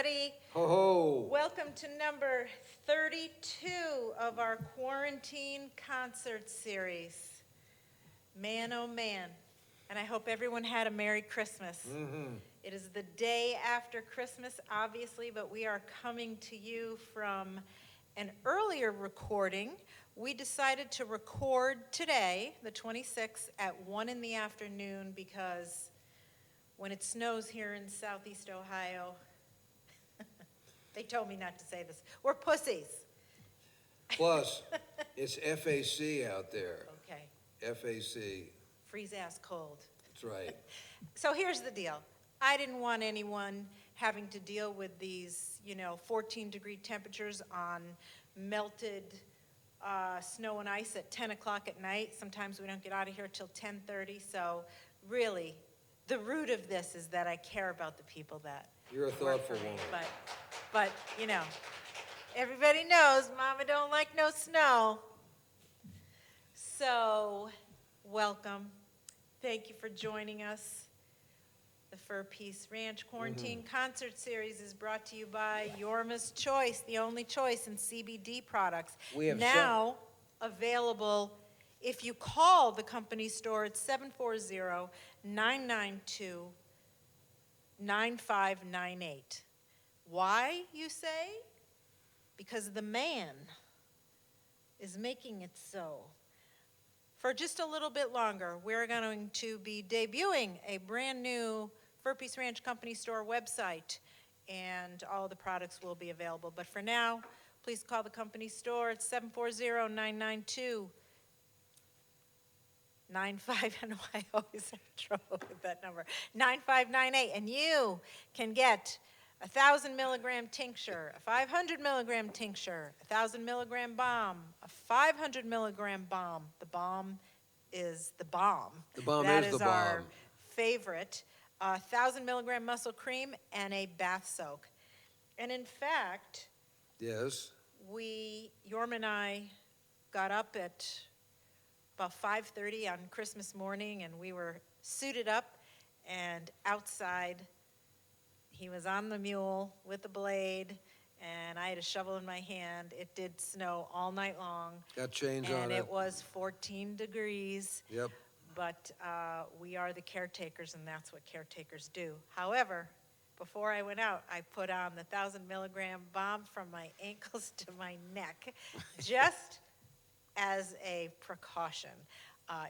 everybody. Ho ho! Welcome to number 32 of our quarantine concert series. Man, oh man. And I hope everyone had a Merry Christmas. It is the day after Christmas, obviously, but we are coming to you from an earlier recording. We decided to record today, the 26th, at 1 in the afternoon because when it snows here in Southeast Ohio, they told me not to say this, we're pussies. Plus, it's FAC out there. Okay, FAC. freeze ass cold. That's right. So here's the deal. I didn't want anyone having to deal with these, 14-degree temperatures on melted snow and ice at 10 o'clock at night. Sometimes we don't get out of here till 10:30. So really, the root of this is that I care about the people that You're a work for thoughtful me. woman. But everybody knows Mama don't like no snow. So, welcome. Thank you for joining us. The Fur Peace Ranch Quarantine Concert Series is brought to you by Yorma's Choice, the only choice in CBD products. We have now available, if you call the company store, it's 740-992-9598. Why, you say? Because the man is making it so. For just a little bit longer, we're going to be debuting a brand new Fur Peace Ranch Company store website, and all the products will be available. But for now, please call the company store. It's 740-992-95, and I always have trouble with that number, 9598, and you can get a 1,000-milligram tincture, a 500-milligram tincture, a 1,000-milligram balm, a 500-milligram balm. The balm is the bomb. The bomb That is the our bomb. favorite. A 1,000-milligram muscle cream and a bath soak. And in fact, Yes. Yorma and I got up at about 5:30 on Christmas morning, and we were suited up and outside. He was on the mule with a blade, and I had a shovel in my hand. It did snow all night long. Got chains on And it. it was 14 degrees. Yep. But we are the caretakers, and that's what caretakers do. However, before I went out, I put on the 1,000-milligram balm from my ankles to my neck, just as a precaution.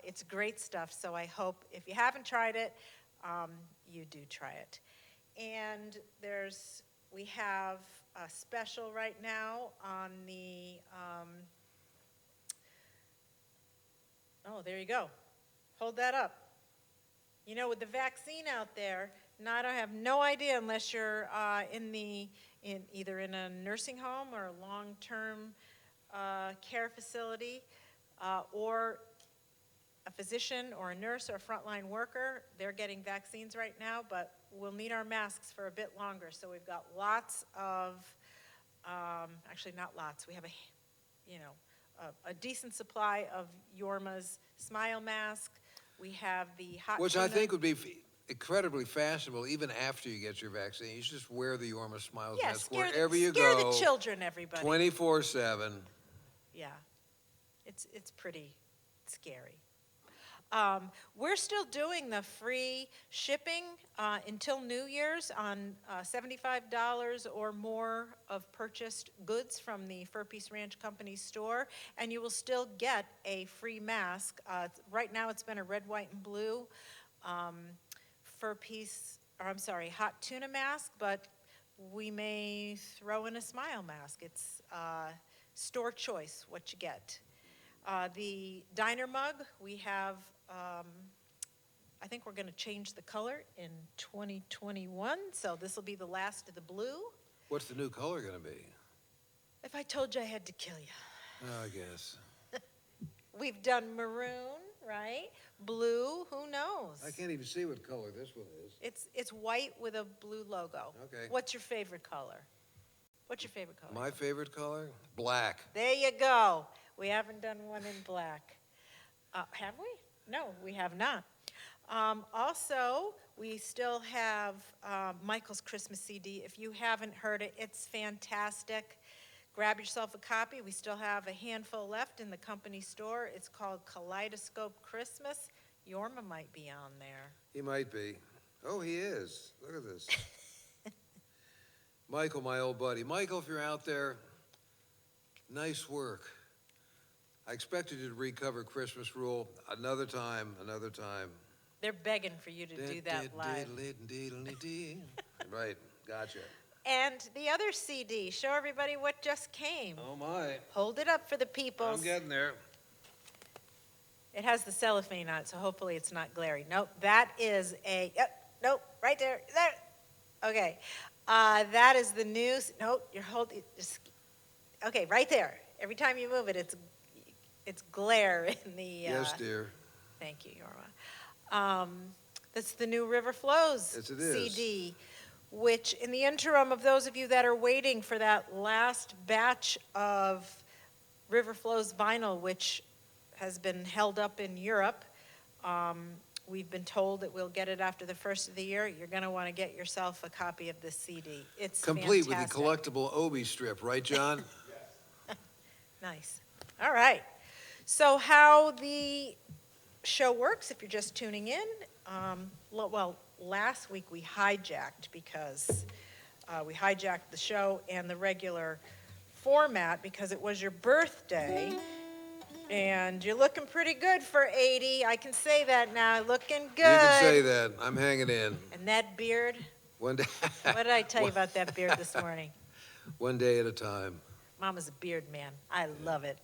It's great stuff, so I hope if you haven't tried it, you do try it. And we have a special right now on the, oh, there you go. Hold that up. With the vaccine out there, now I have no idea unless you're either in a nursing home or a long-term care facility, or a physician or a nurse or a frontline worker. They're getting vaccines right now, but we'll need our masks for a bit longer. So we've got lots of, actually not lots, we have a decent supply of Yorma's Smile mask. We have the hot Which tuna. I think would be incredibly fashionable even after you get your vaccine. You should just wear the Yorma Smiles mask wherever you scare go. the children, everybody. 24/7. Yeah, it's pretty scary. We're still doing the free shipping until New Year's on $75 or more of purchased goods from the Fur Peace Ranch Company store, and you will still get a free mask. Right now it's been a red, white, and blue hot tuna mask, but we may throw in a Smile mask. It's store choice what you get. The diner mug, we have, I think we're going to change the color in 2021, so this will be the last of the blue. What's the new color going to be? If I told you, I had to kill you. I guess. We've done maroon, right? Blue, who knows? I can't even see what color this one is. It's white with a blue logo. Okay. What's your favorite color? What's your favorite color? My favorite color? Black. There you go. We haven't done one in black. Have we? No, we have not. Also, we still have Michael's Christmas CD. If you haven't heard it, it's fantastic. Grab yourself a copy. We still have a handful left in the company store. It's called Kaleidoscope Christmas. Yorma might be on there. He might be. Oh, he is. Look at this. Michael, my old buddy. Michael, if you're out there, nice work. I expected you to recover Christmas Rule another time. They're begging for you to do that live. Right, gotcha. And the other CD, show everybody what just came. Oh, my. Hold it up for the people. I'm getting there. It has the cellophane on it, so hopefully it's not glary. Nope, that is nope, right there. Okay, that is the news. Nope, you're holding, okay, right there. Every time you move it, it's glare in the. Yes, dear. Thank you, Yorma. That's the new River Flows Yes, it is. CD, which in the interim of those of you that are waiting for that last batch of River Flows vinyl, which has been held up in Europe. We've been told that we'll get it after the first of the year. You're going to want to get yourself a copy of this CD. It's Complete fantastic. with the collectible Obi strip, right, John? Nice. All right. So how the show works, if you're just tuning in, well, last week we hijacked because we hijacked the show and the regular format because it was your birthday. And you're looking pretty good for 80. I can say that now. Looking good. You can say that. I'm hanging in. And that beard. One day. What did I tell you about that beard this morning? One day at a time. Mama's a beard man. I love it.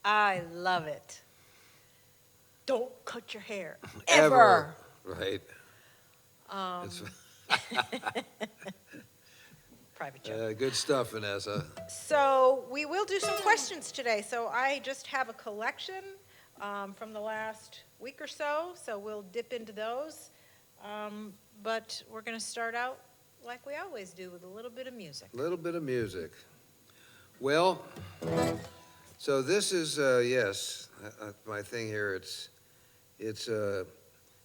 I love it. Don't cut your hair. Ever. Right. It's Private joke. good stuff, Vanessa. So we will do some questions today. So I just have a collection from the last week or so. So we'll dip into those. But we're going to start out like we always do with a little bit of music. A little bit of music. Well, so this is, yes, my thing here. It's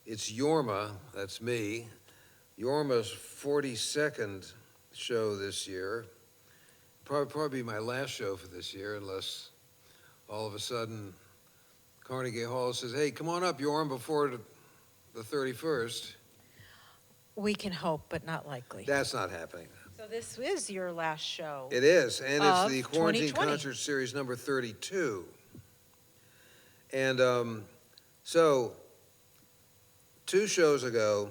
Yorma, that's me. Yorma's 42nd show this year. Probably my last show for this year, unless all of a sudden Carnegie Hall says, hey, come on up, Yorma, before the 31st. We can hope, but not likely. That's not happening. So this is your last show. It is, and it's Of the Quarantine 2020. Concert Series number 32. And so, 2 shows ago,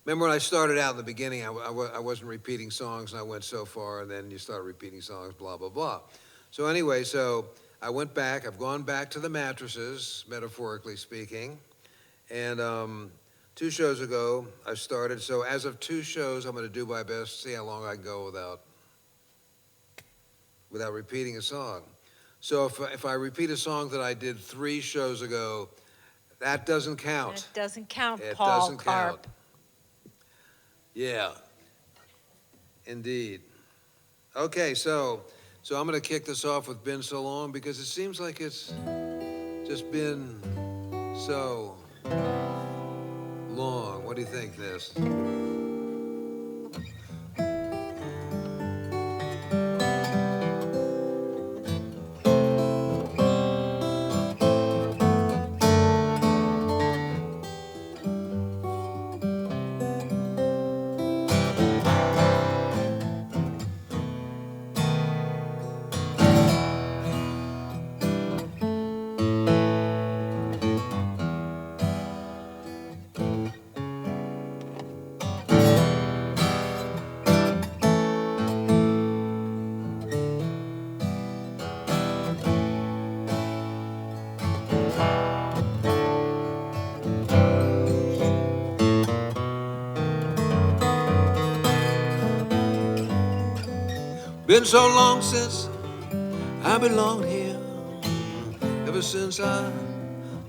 remember when I started out in the beginning, I wasn't repeating songs, and I went so far, and then you start repeating songs, blah, blah, blah. So anyway, so I went back. I've gone back to the mattresses, metaphorically speaking. And 2 shows ago, I started. So as of 2 shows, I'm going to do my best, see how long I can go without repeating a song. So if I repeat a song that I did 3 shows ago, that doesn't count. It doesn't count, It Paul doesn't Karp. count. Yeah, indeed. Okay, so I'm going to kick this off with Been So Long because it seems like it's just been so long. What do you think, this? Been so long since I belonged here, ever since I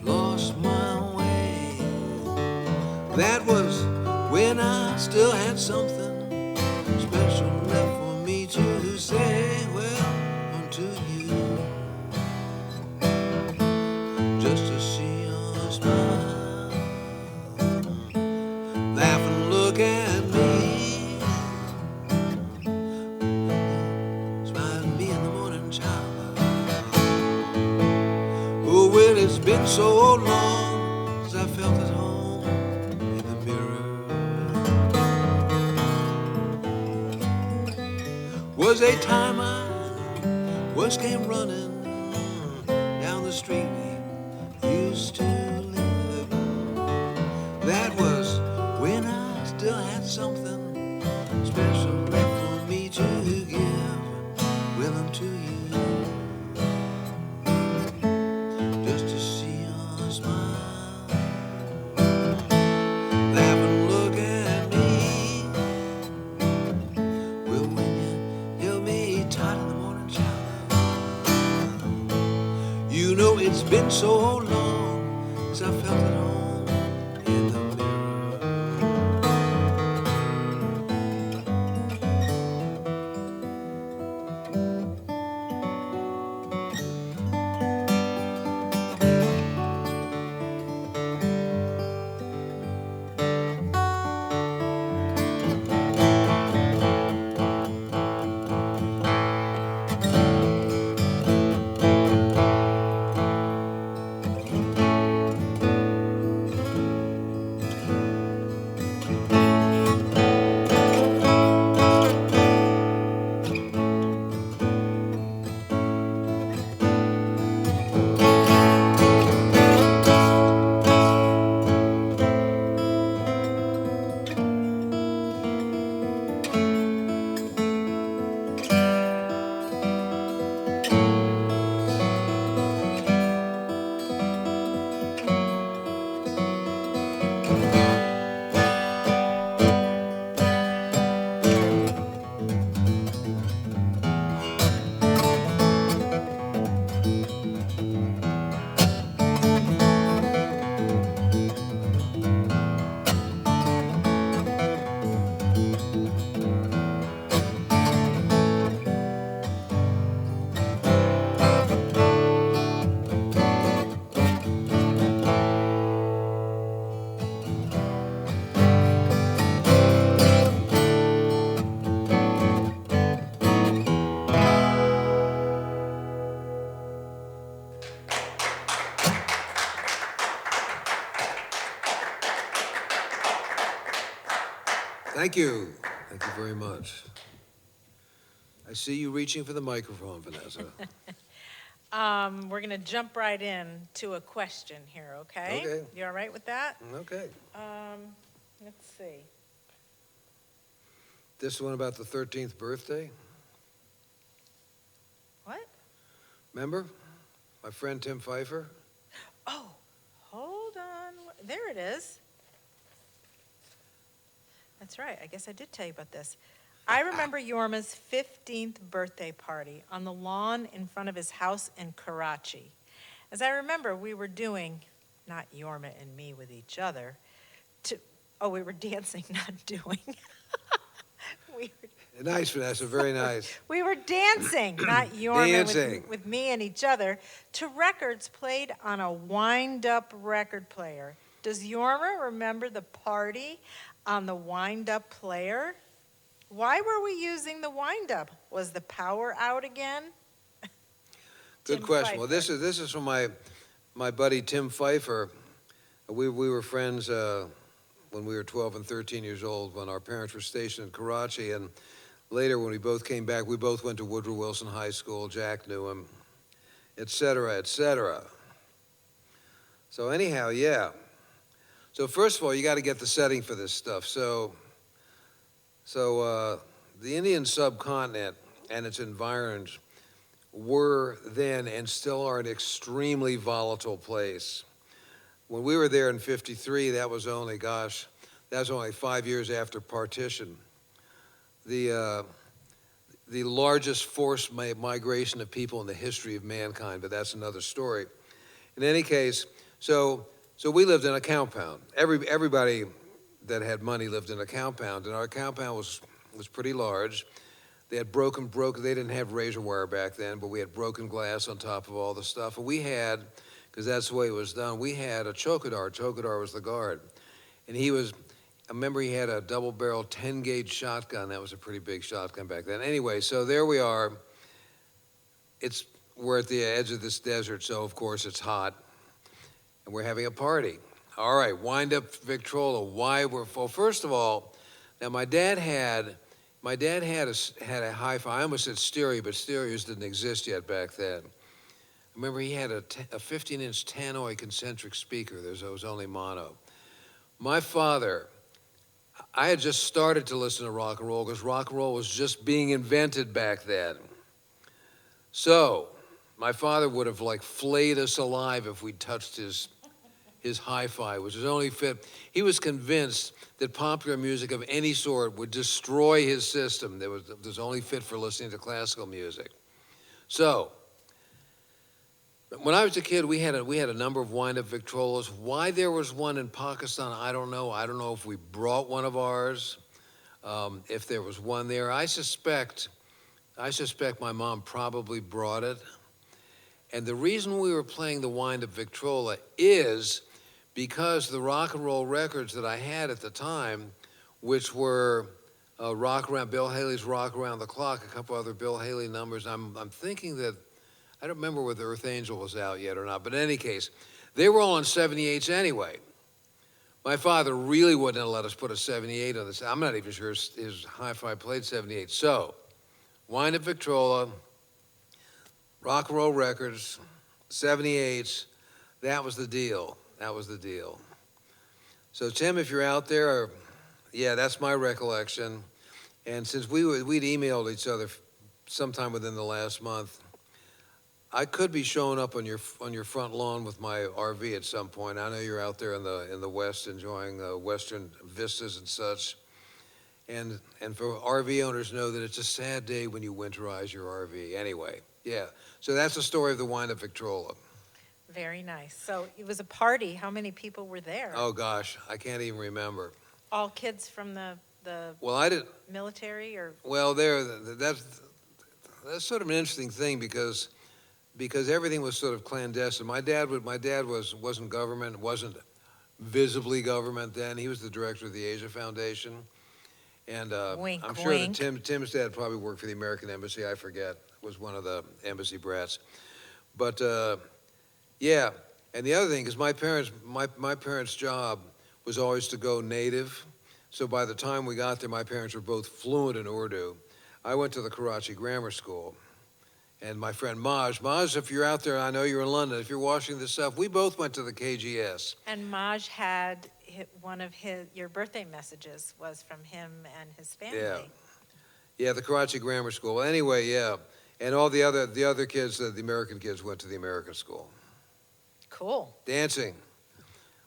lost my way. That was when I still had something special left for me to say. Well, unto you, just to see your smile. long since I felt at home in the mirror. Was a time I once came running down the street we used to live. That was when I still had something special left for me to give. Willing to you, just to see your smile, laugh and look at me. Well, when you held me tight in the morning shower, you know it's been so long since I felt at home in the mirror. Thank you. Thank you very much. I see you reaching for the microphone, Vanessa. We're going to jump right in to a question here, okay? Okay. You all right with that? Okay. Let's see. This one about the 13th birthday? What? Remember? My friend Tim Pfeiffer? Oh, hold on. There it is. That's right. I guess I did tell you about this. I remember Yorma's 15th birthday party on the lawn in front of his house in Karachi. As I remember, we were doing, not Yorma and me with each other, we were dancing, not doing. we were, Nice, Vanessa, very nice. we were dancing, not Yorma Dancing. with me and each other, to records played on a wind-up record player. Does Yorma remember the party on the wind-up player? Why were we using the wind-up? Was the power out again? Good Tim question. Pfeiffer. Well, this is from my buddy Tim Pfeiffer. We were friends when we were 12 and 13 years old when our parents were stationed in Karachi, and later when we both came back, we both went to Woodrow Wilson High School. Jack knew him, et cetera, et cetera. So anyhow, yeah. So first of all, you got to get the setting for this stuff. So the Indian subcontinent and its environs were then and still are an extremely volatile place. When we were there in '53, that was only 5 years after partition. The largest forced migration of people in the history of mankind, but that's another story. In any case, so we lived in a compound. Everybody that had money lived in a compound, and our compound was pretty large. They had broken, they didn't have razor wire back then, but we had broken glass on top of all the stuff. And we had, because that's the way it was done, we had a chowkidar. Chowkidar was the guard. And I remember he had a double-barrel 10-gauge shotgun. That was a pretty big shotgun back then. Anyway, so there we are. We're at the edge of this desert, so of course it's hot. and we're having a party. All right, wind up Victrola. Why we're well? First of all, now my dad had a hi-fi. I almost said stereo, but stereos didn't exist yet back then. Remember, he had a 15-inch tannoy concentric speaker. There was only mono. My father, I had just started to listen to rock and roll because rock and roll was just being invented back then. So my father would have like flayed us alive if we touched his hi-fi, which is only fit. He was convinced that popular music of any sort would destroy his system. That was only fit for listening to classical music. So when I was a kid, we had a number of wind-up Victrolas. Why there was one in Pakistan, I don't know. I don't know if we brought one of ours, if there was one there. I suspect my mom probably brought it. And the reason we were playing the wind-up Victrola is because the rock and roll records that I had at the time, which were Bill Haley's Rock Around the Clock, a couple other Bill Haley numbers. I'm thinking that, I don't remember whether Earth Angel was out yet or not, but in any case, they were all on 78s anyway. My father really wouldn't have let us put a 78 on this. I'm not even sure his hi-fi played 78. So, wind-up Victrola, rock and roll records, 78s, that was the deal. That was the deal. So Tim, if you're out there, yeah, that's my recollection. And since we'd emailed each other sometime within the last month, I could be showing up on your front lawn with my RV at some point. I know you're out there in the West enjoying Western vistas and such. And for RV owners know that it's a sad day when you winterize your RV. Anyway, yeah. So that's the story of the wind-up Victrola. Very nice. So it was a party. How many people were there? Oh gosh, I can't even remember. All kids from the Well, I didn't. military or? Well, that's sort of an interesting thing because everything was sort of clandestine. My dad wasn't government, wasn't visibly government then. He was the director of the Asia Foundation, and Wink, I'm sure wink. that Tim's dad probably worked for the American Embassy. I forget, was one of the embassy brats, but. Yeah, and the other thing is my parents' job was always to go native. So by the time we got there, my parents were both fluent in Urdu. I went to the Karachi Grammar School, and my friend Maj, if you're out there, I know you're in London. If you're watching this stuff, we both went to the KGS. And Maj had one of your birthday messages was from him and his family. Yeah, the Karachi Grammar School. Well, anyway, yeah, and all the other kids, the American kids, went to the American school. Cool. Dancing.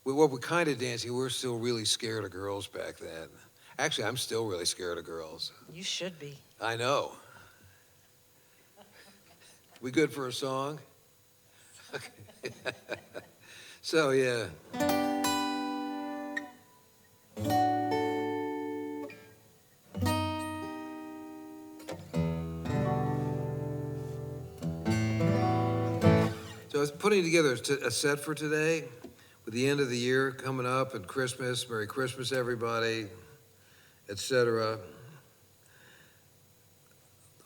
We're kind of dancing. We were still really scared of girls back then. Actually, I'm still really scared of girls. You should be. I know. We good for a song? Okay. So, yeah. So I was putting together a set for today with the end of the year coming up and Christmas. Merry Christmas, everybody, etc.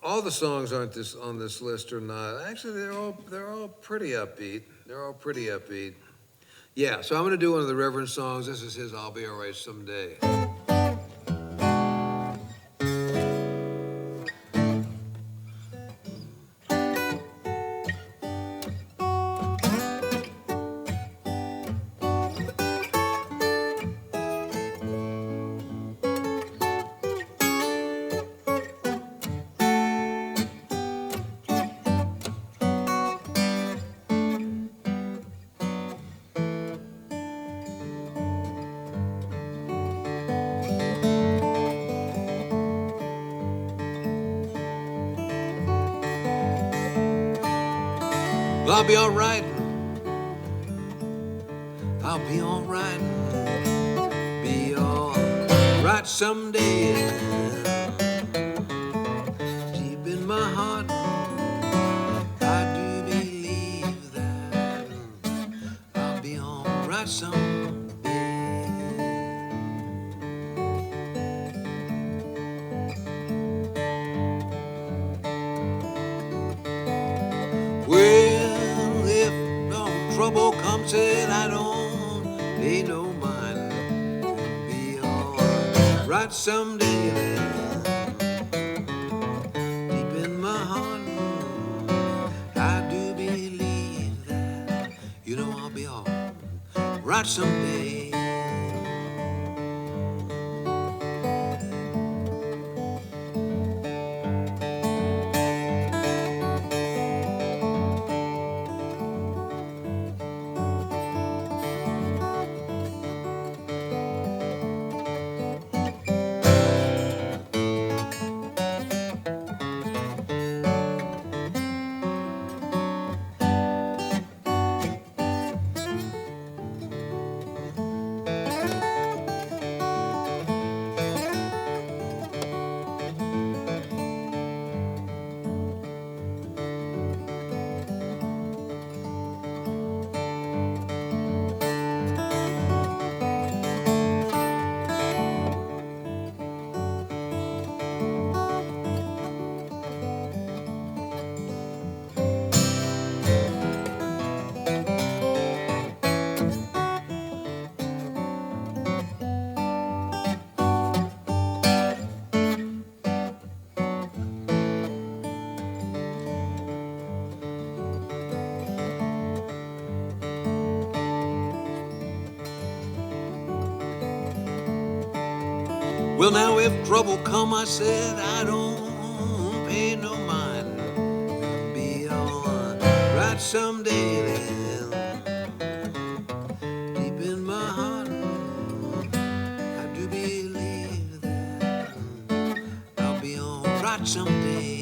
All the songs aren't on this list or not. Actually, they're all pretty upbeat. They're all pretty upbeat. Yeah, so I'm going to do one of the Reverend songs. This is his I'll Be All Right Someday. I'll be all right. I'll be all right. Be all right someday. Deep in my heart, I do believe that I'll be all right someday. Well, if no trouble comes Some said I don't pay no mind to be all right someday. Deep in my heart, I do believe that, you know, I'll be all right someday. Well, now if trouble come, I said I don't pay no mind. I'll be all right someday then. Deep in my heart, I do believe that I'll be all right someday.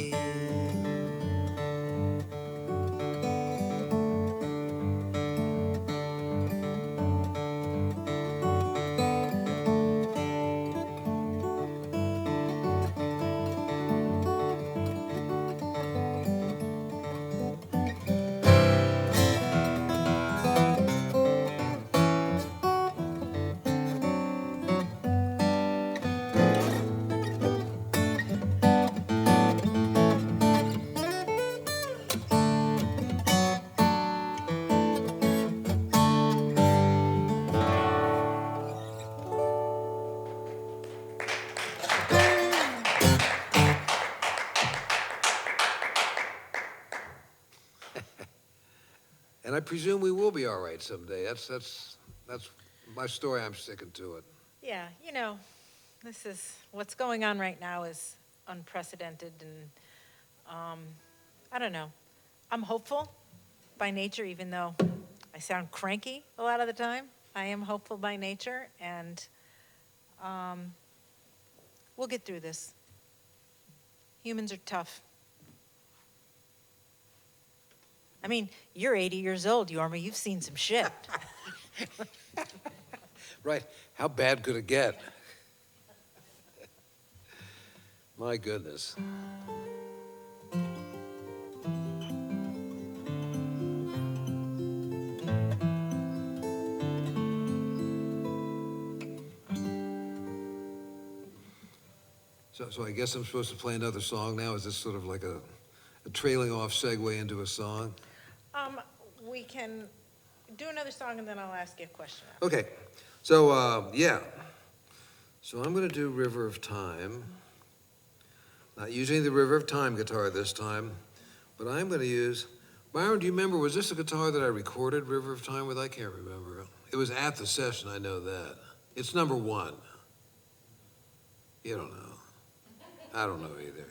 And I presume we will be all right someday. That's my story. I'm sticking to it. Yeah, you know, this is, what's going on right now is unprecedented, and I don't know. I'm hopeful by nature, even though I sound cranky a lot of the time. I am hopeful by nature, and we'll get through this. Humans are tough. I mean, you're 80 years old, Yorma. You've seen some shit. Right. How bad could it get? My goodness. So I guess I'm supposed to play another song now? Is this sort of like a trailing off segue into a song? We can do another song, and then I'll ask you a question. Okay. So, yeah. So I'm going to do River of Time. Not using the River of Time guitar this time, but I'm going to use... Byron, do you remember, was this a guitar that I recorded River of Time with? I can't remember. It was at the session, I know that. It's number 1. You don't know. I don't know either.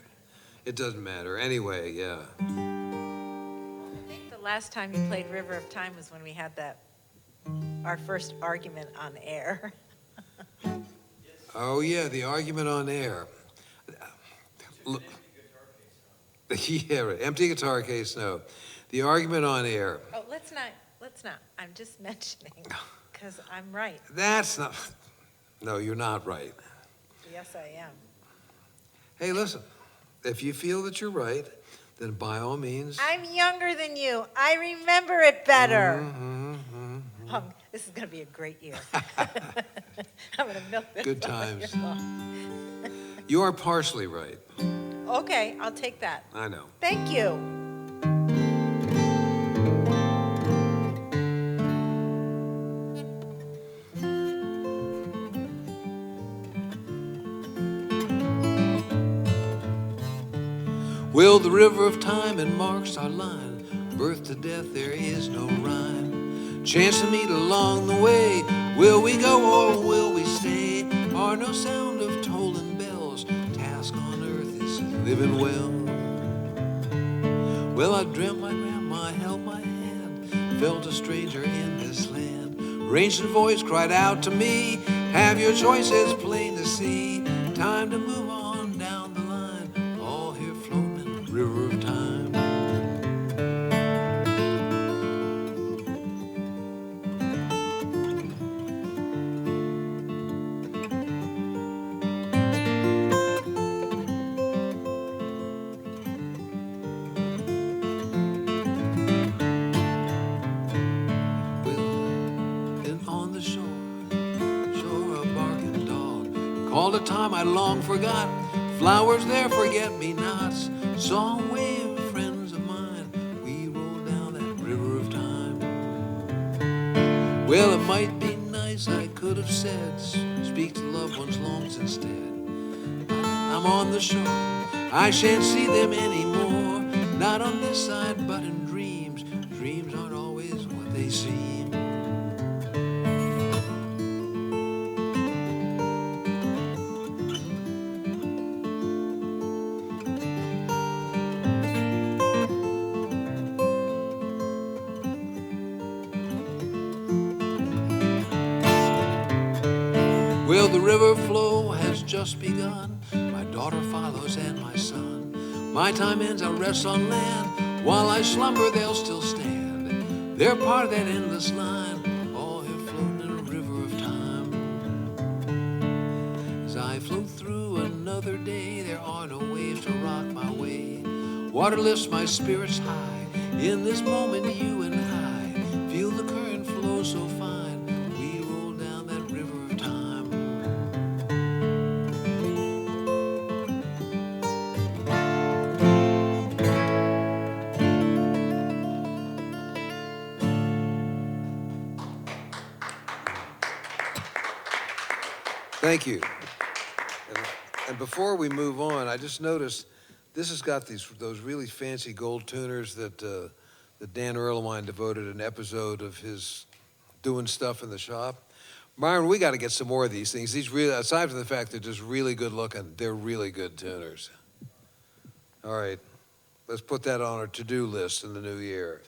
It doesn't matter. Anyway, yeah. I think the last time you played River of Time was when we had our first argument on air. Oh, yeah, the argument on air. Yeah, right. Empty guitar case, no. The argument on air. Oh, let's not. I'm just mentioning, because I'm right. That's not... No, you're not right. Yes, I am. Hey, listen, if you feel that you're right, then by all means... I'm younger than you. I remember it better. This is going to be a great year. I'm going to milk this. Good times. You are partially right. Okay, I'll take that. I know. Thank you. Will the river of time and marks our line. Birth to death, there is no rhyme. Chance to meet along the way. Will we go or will we stay? Are no sound of tolling bells. Task on earth is living well. Well, I dreamt my grandma held my hand, felt a stranger in this land. Her ancient voice cried out to me, have your choices plain to see. Time to move on down the line, all here floating in the river of time. All the time I long forgot, flowers there, forget-me-nots, song wave, friends of mine, we roll down that river of time. Well, it might be nice, I could have said, speak to loved ones long since dead. I'm on the shore, I shan't see them anymore, not on this side, but in dreams. Dreams aren't always what they seem. Well, the river flow has just begun. My daughter follows and my son. My time ends, I rest on land. While I slumber, they'll still stand. They're part of that endless line, all here floating in a river of time. As I float through another day, there are no waves to rock my way. Water lifts my spirits high. In this moment, you and I feel the current flow so fine. We roll down that river of time. Thank you. And before we move on, I just noticed this has got those really fancy gold tuners that Dan Erlewine devoted an episode of his doing stuff in the shop. Myron, we got to get some more of these things. These really, aside from the fact they're just really good looking, they're really good tuners. All right, let's put that on our to-do list in the new year.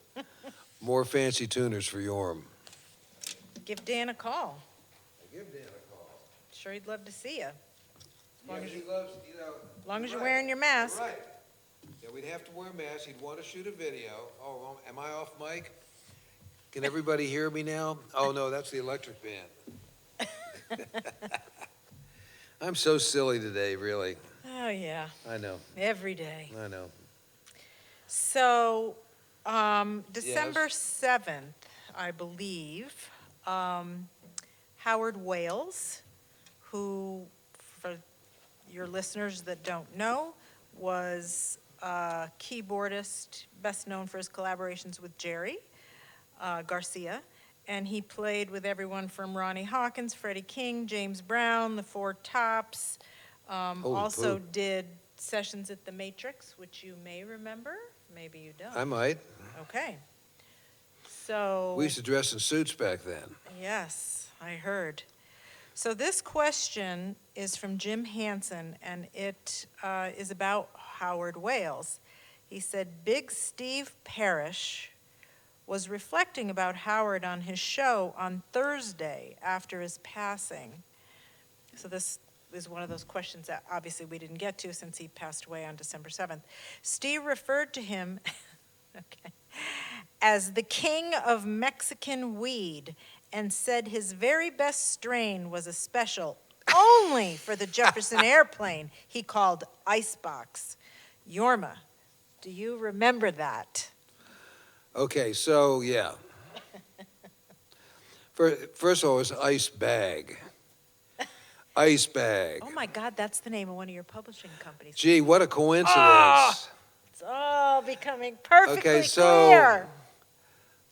More fancy tuners for Yorm. Give Dan a call. Give Dan a call. Sure, he'd love to see you. As he loves, long as you're wearing your mask. Right. Yeah, we'd have to wear masks. He'd want to shoot a video. Oh, well, am I off mic? Can everybody hear me now? Oh, no, that's the electric band. I'm so silly today, really. Oh, yeah. I know. Every day. I know. So, December 7th, I believe, Howard Wales, who, for your listeners that don't know, was a keyboardist, best known for his collaborations with Jerry Garcia. And he played with everyone from Ronnie Hawkins, Freddie King, James Brown, the Four Tops. Also did sessions at the Matrix, which you may remember. Maybe you don't. I might. Okay. So. We used to dress in suits back then. Yes, I heard. So this question is from Jim Hansen, and it is about Howard Wales. He said, Big Steve Parrish was reflecting about Howard on his show on Thursday after his passing. So this is one of those questions that obviously we didn't get to since he passed away on December 7th. Steve referred to him as the king of Mexican weed and said his very best strain was a special only for the Jefferson airplane he called Icebox. Yorma, do you remember that? Okay, so yeah. First of all, it's Ice Bag. Ice Bag. Oh my God, that's the name of one of your publishing companies. Gee, what a coincidence. Oh, it's all becoming perfectly clear.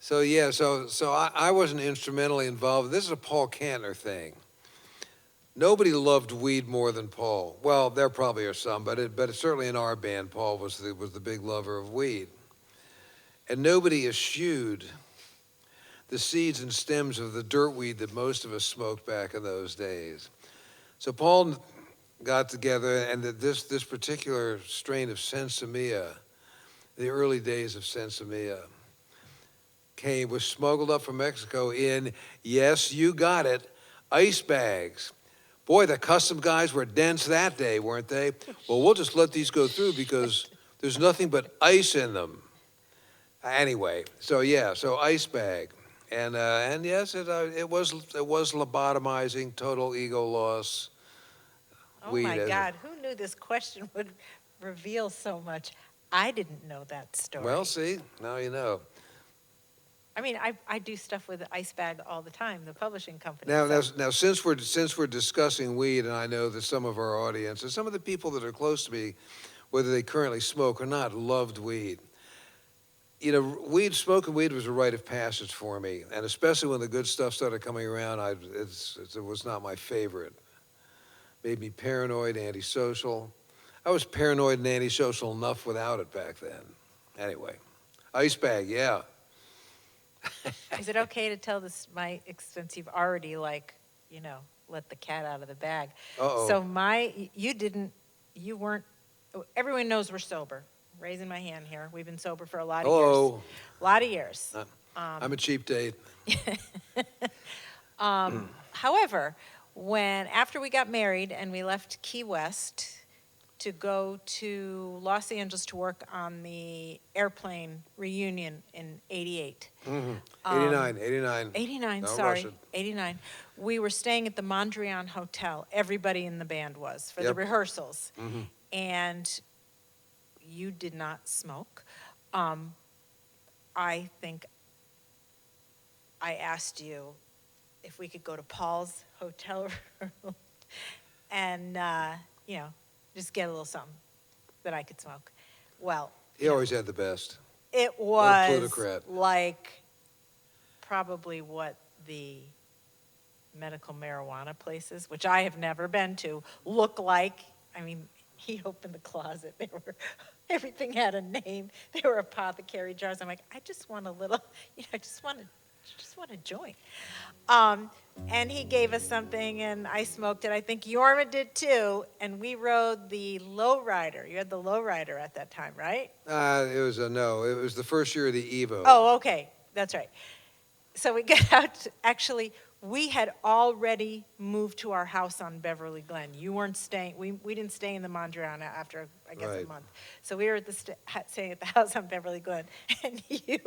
So yeah, so I wasn't instrumentally involved. This is a Paul Kantner thing. nobody loved weed more than Paul. Well, there probably are some, but certainly in our band, Paul was the big lover of weed. And nobody eschewed the seeds and stems of the dirt weed that most of us smoked back in those days. So Paul got together, and this particular strain of Sensimilla, the early days of Sensimilla, was smuggled up from Mexico in, yes, you got it, ice bags. Boy, the custom guys were dense that day, weren't they? Well, we'll just let these go through because there's nothing but ice in them. Anyway, so ice bag. And yes, it was lobotomizing, total ego loss. Oh my God, who knew this question would reveal so much? I didn't know that story. Well, see, now you know. I mean, I do stuff with Ice Bag all the time, the publishing company. Now, since we're discussing weed, and I know that some of our audience and some of the people that are close to me, whether they currently smoke or not, loved weed. You know, smoking weed was a rite of passage for me, and especially when the good stuff started coming around, it was not my favorite. Made me paranoid, antisocial. I was paranoid and antisocial enough without it back then. Anyway, ice bag, yeah. Is it okay to tell this, since you've already let the cat out of the bag? Uh-oh. So you weren't, everyone knows we're sober. Raising my hand here. We've been sober for a lot of years. A lot of years. I'm a cheap date. However, after we got married and we left Key West to go to Los Angeles to work on the airplane reunion in 88. 89. 89, Don't sorry. rush it. 89. We were staying at the Mondrian Hotel. Everybody in the band was for the Yep. rehearsals. And you did not smoke. I think I asked you if we could go to Paul's hotel room and, just get a little something that I could smoke. Well, He always had the best. it What a was plutocrat. like probably what the medical marijuana places, which I have never been to, look like. I mean, he opened the closet. Everything had a name. There were apothecary jars. I'm like, I just want a little, I just want a joint. And he gave us something, and I smoked it. I think Yorma did too, and we rode the lowrider. You had the lowrider at that time, right? It was the first year of the Evo. Oh, okay, that's right. So we get out, actually, we had already moved to our house on Beverly Glen. You weren't staying, we didn't stay in the Mondrian after, I guess, Right. a month. So we were at staying at the house on Beverly Glen, and you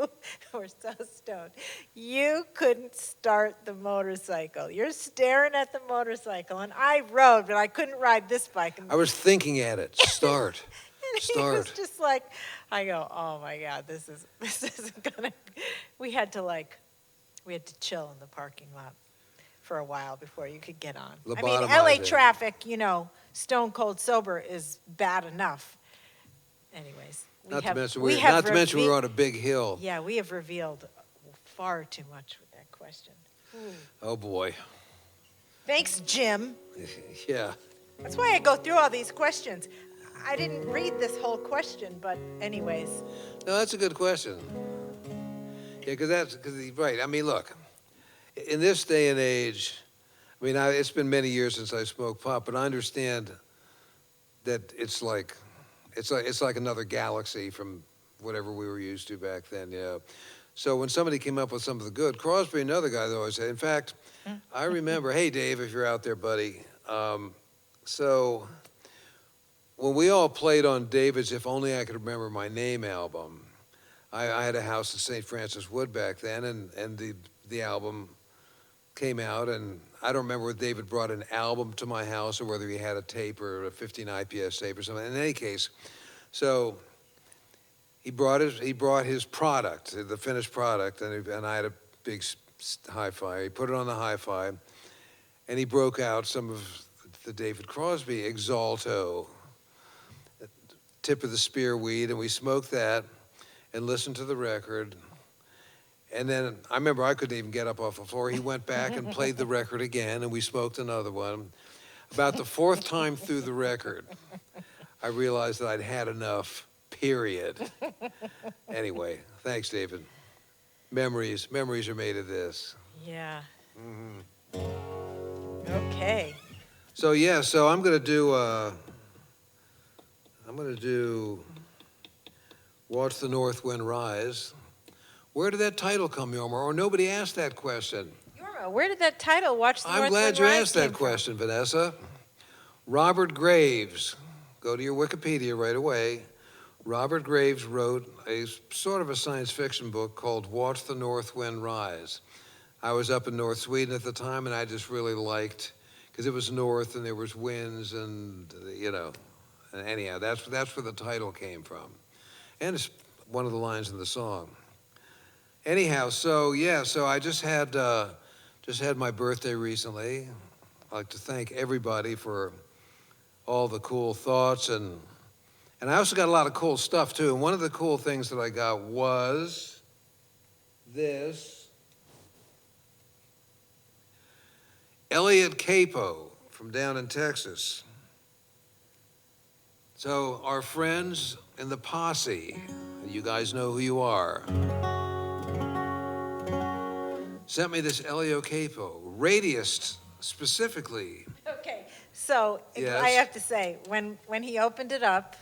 were so stoned. You couldn't start the motorcycle. You're staring at the motorcycle, and I rode, but I couldn't ride this bike. And I was thinking at it. Start. and he was just like, I go, oh my God, this isn't gonna, we had to chill in the parking lot for a while before you could get on. I mean, LA Lobotomizing. traffic, stone cold sober is bad enough. Anyways, Not to mention we were on a big hill. Yeah, we have revealed far too much with that question. Ooh. Oh boy. Thanks, Jim. Yeah. That's why I go through all these questions. I didn't read this whole question, but anyways. No, that's a good question. Yeah, because right. I mean, look, in this day and age, I mean, it's been many years since I smoked pot, but I understand that it's like another galaxy from whatever we were used to back then. Yeah. So when somebody came up with something good, Crosby, another guy that always said. In fact, I remember. Hey, Dave, if you're out there, buddy. So when we all played on David's "If Only I Could Remember My Name" album, I had a house in St. Francis Wood back then, and the album came out, and I don't remember whether David brought an album to my house or whether he had a tape or a 15 IPS tape or something. In any case, so he brought his product, the finished product, and I had a big hi-fi. He put it on the hi-fi, and he broke out some of the David Crosby Exalto, tip of the spear weed, and we smoked that and listened to the record. And then I remember I couldn't even get up off the floor. He went back and played the record again, and we smoked another one. About the fourth time through the record, I realized that I'd had enough, period. Anyway, thanks, David. Memories are made of this. Yeah. Okay. So yeah, so I'm gonna do Watch the North Wind Rise. Where did that title come, Yorma? Or nobody asked that question. Yorma, where did that title, Watch the I'm North glad Wind you Rise, asked came that from? question, Vanessa. Robert Graves, go to your Wikipedia right away. Robert Graves wrote a sort of a science fiction book called Watch the North Wind Rise. I was up in North Sweden at the time, and I just really liked, because it was north and there was winds and, and anyhow, that's where the title came from. And it's one of the lines in the song. Anyhow, so I just had my birthday recently. I'd like to thank everybody for all the cool thoughts, and I also got a lot of cool stuff too. And one of the cool things that I got was this. Elliot Capo from down in Texas. So our friends in the posse, you guys know who you are, sent me this Elliot Capo, Radiust specifically. Okay, so Yes. I have to say, when he opened it up,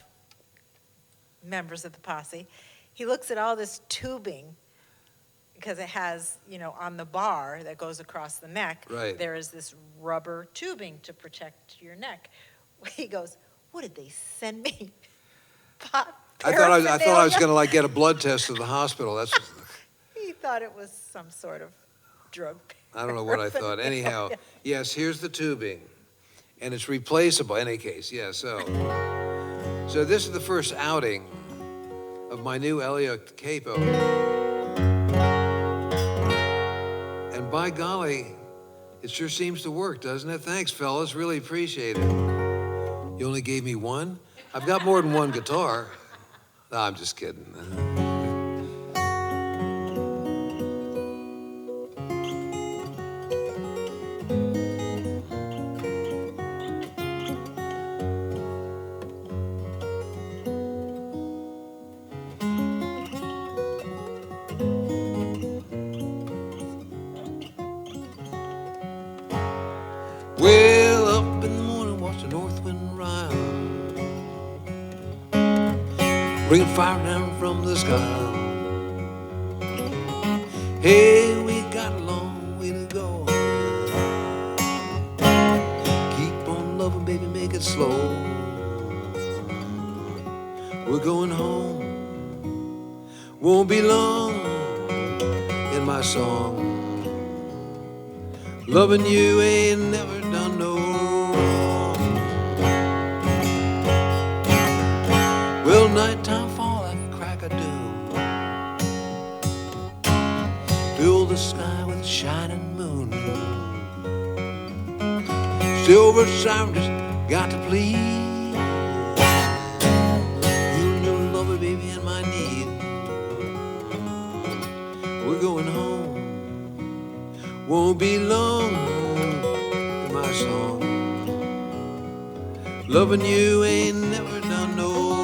members of the posse, he looks at all this tubing, because it has, on the bar that goes across the neck, Right. there is this rubber tubing to protect your neck. He goes, what did they send me? I thought I was going to get a blood test at the hospital. That's He thought it was some sort of drug. I don't know what I thought. paraphernalia. Anyhow, yes, here's the tubing, and it's replaceable. In any case, yeah. So this is the first outing of my new Elliot Capo, and by golly, it sure seems to work, doesn't it? Thanks, fellas. Really appreciate it. You only gave me one? I've got more than one guitar. No, I'm just kidding. Well, up in the morning, watch the north wind rise, bringing fire down from the sky. Hey, we got a long way to go. Keep on loving, baby, make it slow. We're going home, won't be long in my song. Loving you ain't never done no wrong. Well, nighttime fall like a crack of doom. Fill the sky with a shining moon. Silver sound just got to please. You know, love it, baby, in my need. We're going home. Won't be long in my song. Loving you ain't never done no wrong.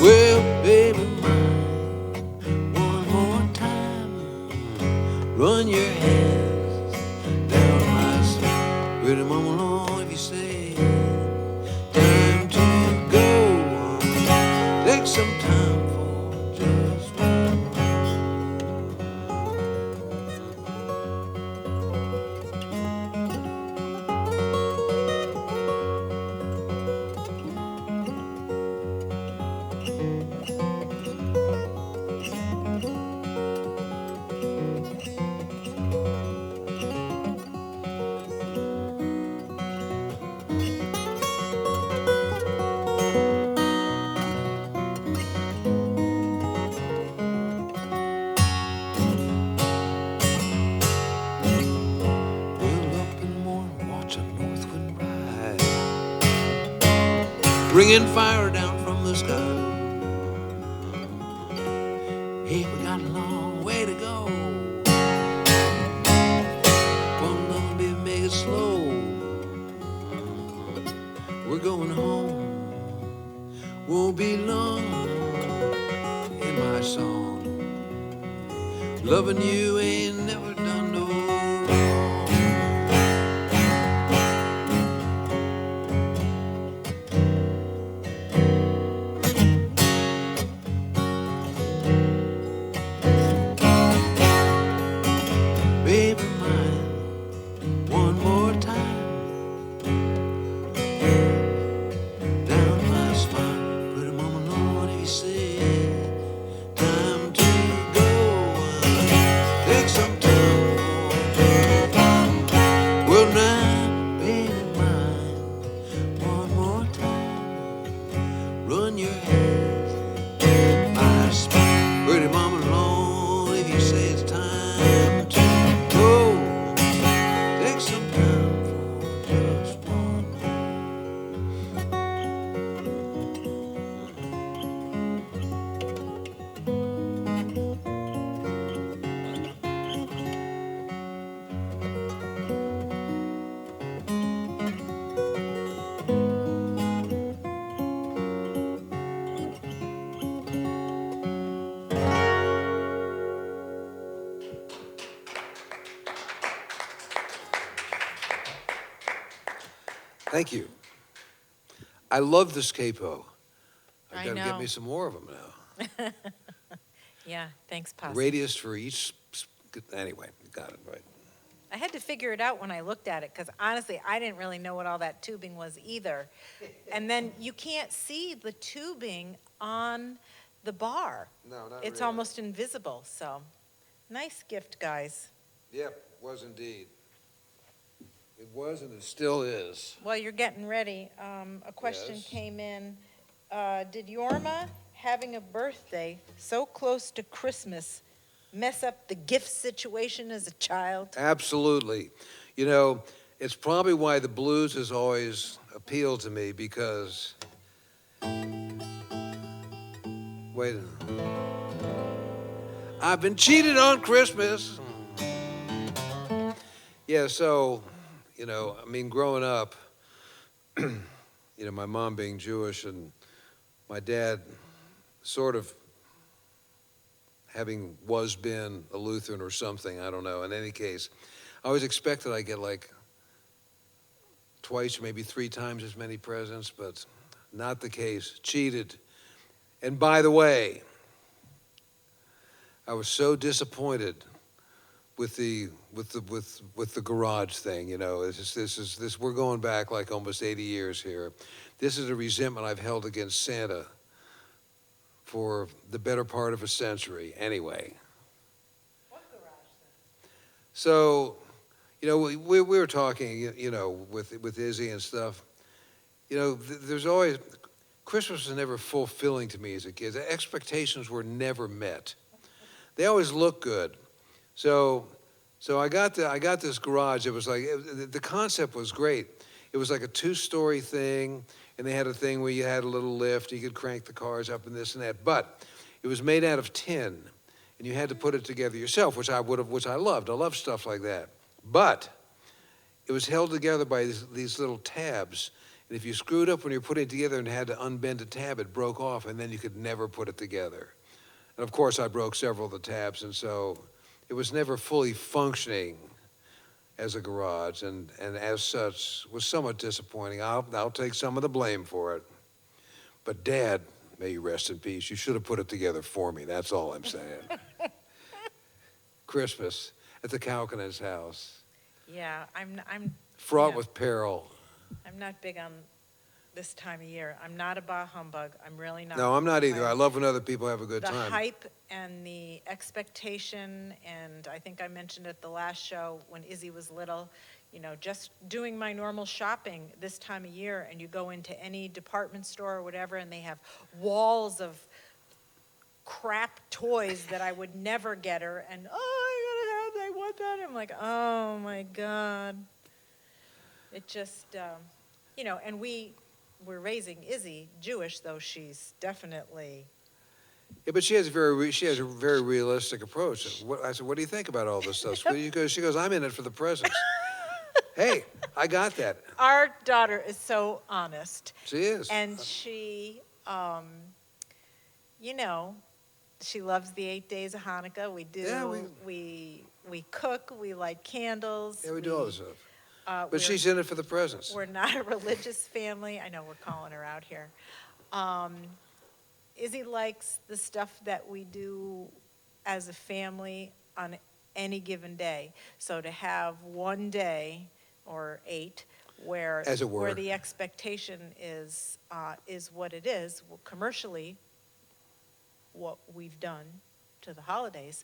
Well, baby mine, one more time, run your hands down my spine. Pretty mama, long if you say time to go. bringing fire down from the sky. Hey, we got a long way to go. Won't long be make it slow. We're going home. Won't be long in my song. Loving you ain't never done no wrong. Baby mine, one more time. Down my spine, put him on my lawn, he said, time to go. Take some time for just one. Well now, baby mine, one more time. Run your hands my spine. Put him on my lawn, if you say it's time to go. Take some time for just one. Thank you. I love this capo. I I've got to get know. me some more of them now. Yeah, thanks, Posse. Radius for each, anyway, got it, right. I had to figure it out when I looked at it, because honestly, I didn't really know what all that tubing was either. And then you can't see the tubing on the bar. No, not It's really. almost invisible, so, nice gift, guys. Yep, was indeed. It was and it still is. While you're getting ready, a question Yes. came in. Did Yorma having a birthday so close to Christmas mess up the gift situation as a child? Absolutely. You know, it's probably why the blues has always appealed to me because, wait, I've been cheated on Christmas. Yeah, so, you know, I mean, growing up, you know, my mom being Jewish and my dad sort of been a Lutheran or something, I don't know. In any case, I always expected I'd get like twice, maybe three times as many presents, but not the case. Cheated. And by the way, I was so disappointed with the garage thing. You know, we're going back like almost 80 years here. This is a resentment I've held against Santa for the better part of a century. Anyway. What garage then? So, you know, we were talking, you know, with Izzy and stuff. You know, there's always, Christmas was never fulfilling to me as a kid. The expectations were never met. They always looked good. So I got this garage. It was like, the concept was great. It was like a two-story thing, and they had a thing where you had a little lift. You could crank the cars up and this and that. But it was made out of tin, and you had to put it together yourself, which I loved. I love stuff like that. But it was held together by these little tabs. And if you screwed up when you were putting it together and had to unbend a tab, it broke off, and then you could never put it together. And of course, I broke several of the tabs, and so it was never fully functioning as a garage, and as such, was somewhat disappointing. I'll take some of the blame for it. But Dad, may you rest in peace, you should have put it together for me. That's all I'm saying. Christmas at the Kaukonen's house, Yeah, I'm fraught Yeah. with peril. I'm not big on this time of year. I'm not a bah humbug. I'm really not. No, I'm not either. I love when other people have a good The time. hype and the expectation, and I think I mentioned at the last show when Izzy was little, you know, just doing my normal shopping this time of year, and you go into any department store or whatever, and they have walls of crap toys that I would never get her, and I want that. I'm like, oh my God. It just, you know, and we we're raising Izzy Jewish, though she's definitely, Yeah, but she has a very realistic approach. I said, what do you think about all this stuff? She goes, I'm in it for the presents. Hey, I got that. our daughter is so honest. She is. And she, you know, she loves the 8 days of Hanukkah. We do. Yeah, we cook. We light candles. Yeah, we do all this stuff. But we're- she's in it for the presents. We're not a religious family. I know we're calling her out here. Izzy likes the stuff that we do as a family on any given day. So to have one day or 8 where As it were. where the expectation is what it is, well, commercially, what we've done to the holidays,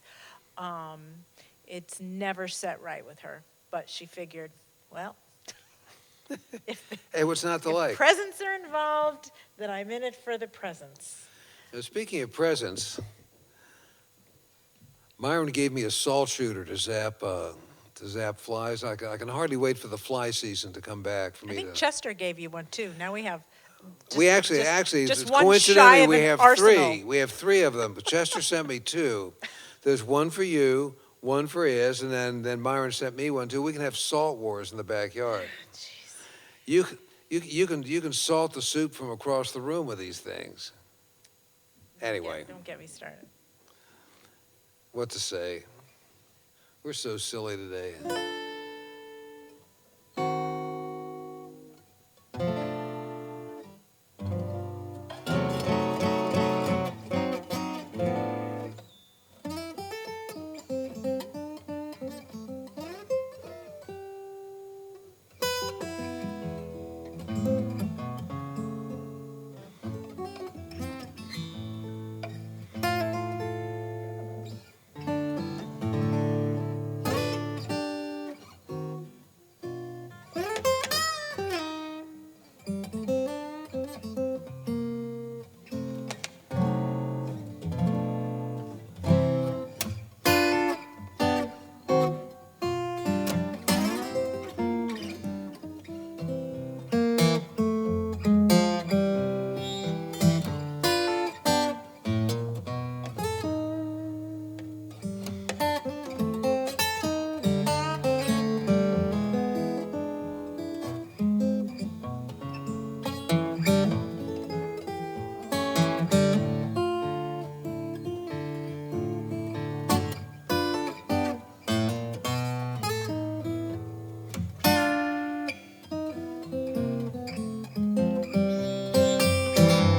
it's never set right with her. But she figured, well, Hey, what's not to if like? presents are involved, then I'm in it for the presents. Now, speaking of presents, Myron gave me a salt shooter to zap flies. I can hardly wait for the fly season to come back for I me think to. Chester gave you one too. Now we have. We just actually, just it's one shy coincidentally, of we an have arsenal. 3. We have 3 of them. But Chester sent me 2. There's one for you, one for Iz, and then Myron sent me one too. We can have salt wars in the backyard. You can salt the soup from across the room with these things. Anyway, Yeah, don't get me started. what to say? We're so silly today.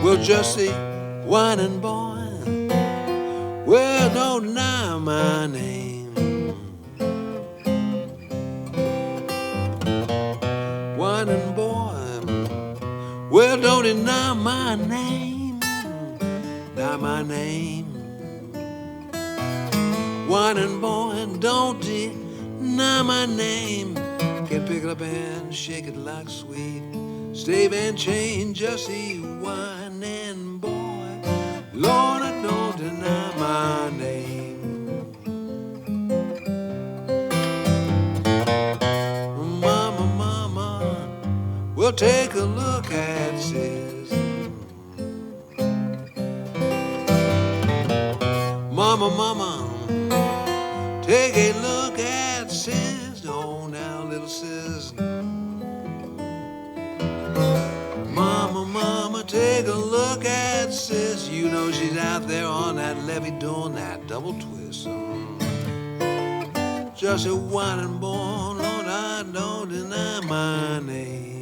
Well, Jussie, whining boy, well, don't deny my name. Whining boy, well, don't deny my name. Deny my name. Whining boy, don't deny my name. Can pick it up and shake it like sweet. Stave and chain, Jussie, whining boy. Lord, I don't deny my name. Mama, mama, we'll take a look at sis. Mama, mama, take a look at sis. Oh, now, little sis. Mama, mama, take a look at sis. You know she's out there on that levee doing that double twist. Just a whining boy, Lord, I don't deny my name.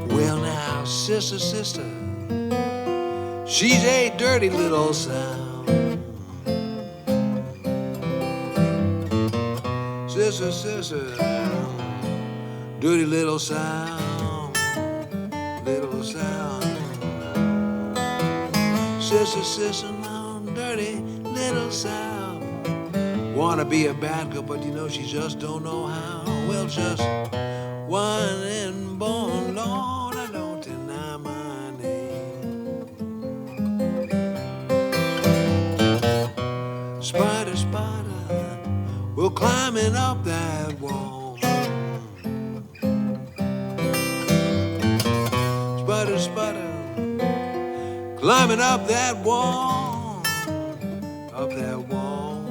Well, now, sister, sister, she's a dirty little sound. Sister, sister, dirty little sound, little sound. Sister, sister, now dirty little sound. Wanna be a bad girl, but you know she just don't know how. Well, just one and born, Lord, I don't deny my name. Spider, spider, we're climbing up that wall. Spider, spider, climbing up that wall, up that wall.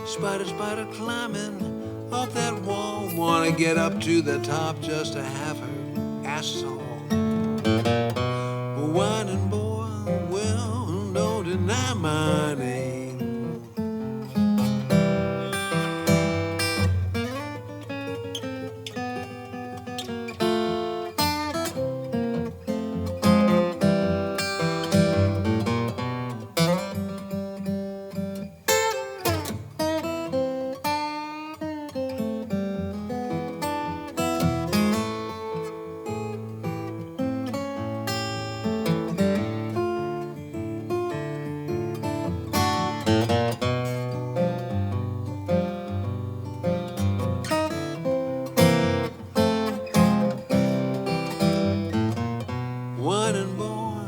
Spider, spider, climbing up that wall. Wanna get up to the top just to have her asshole. Whining boy, well, don't deny my name. Whining boy,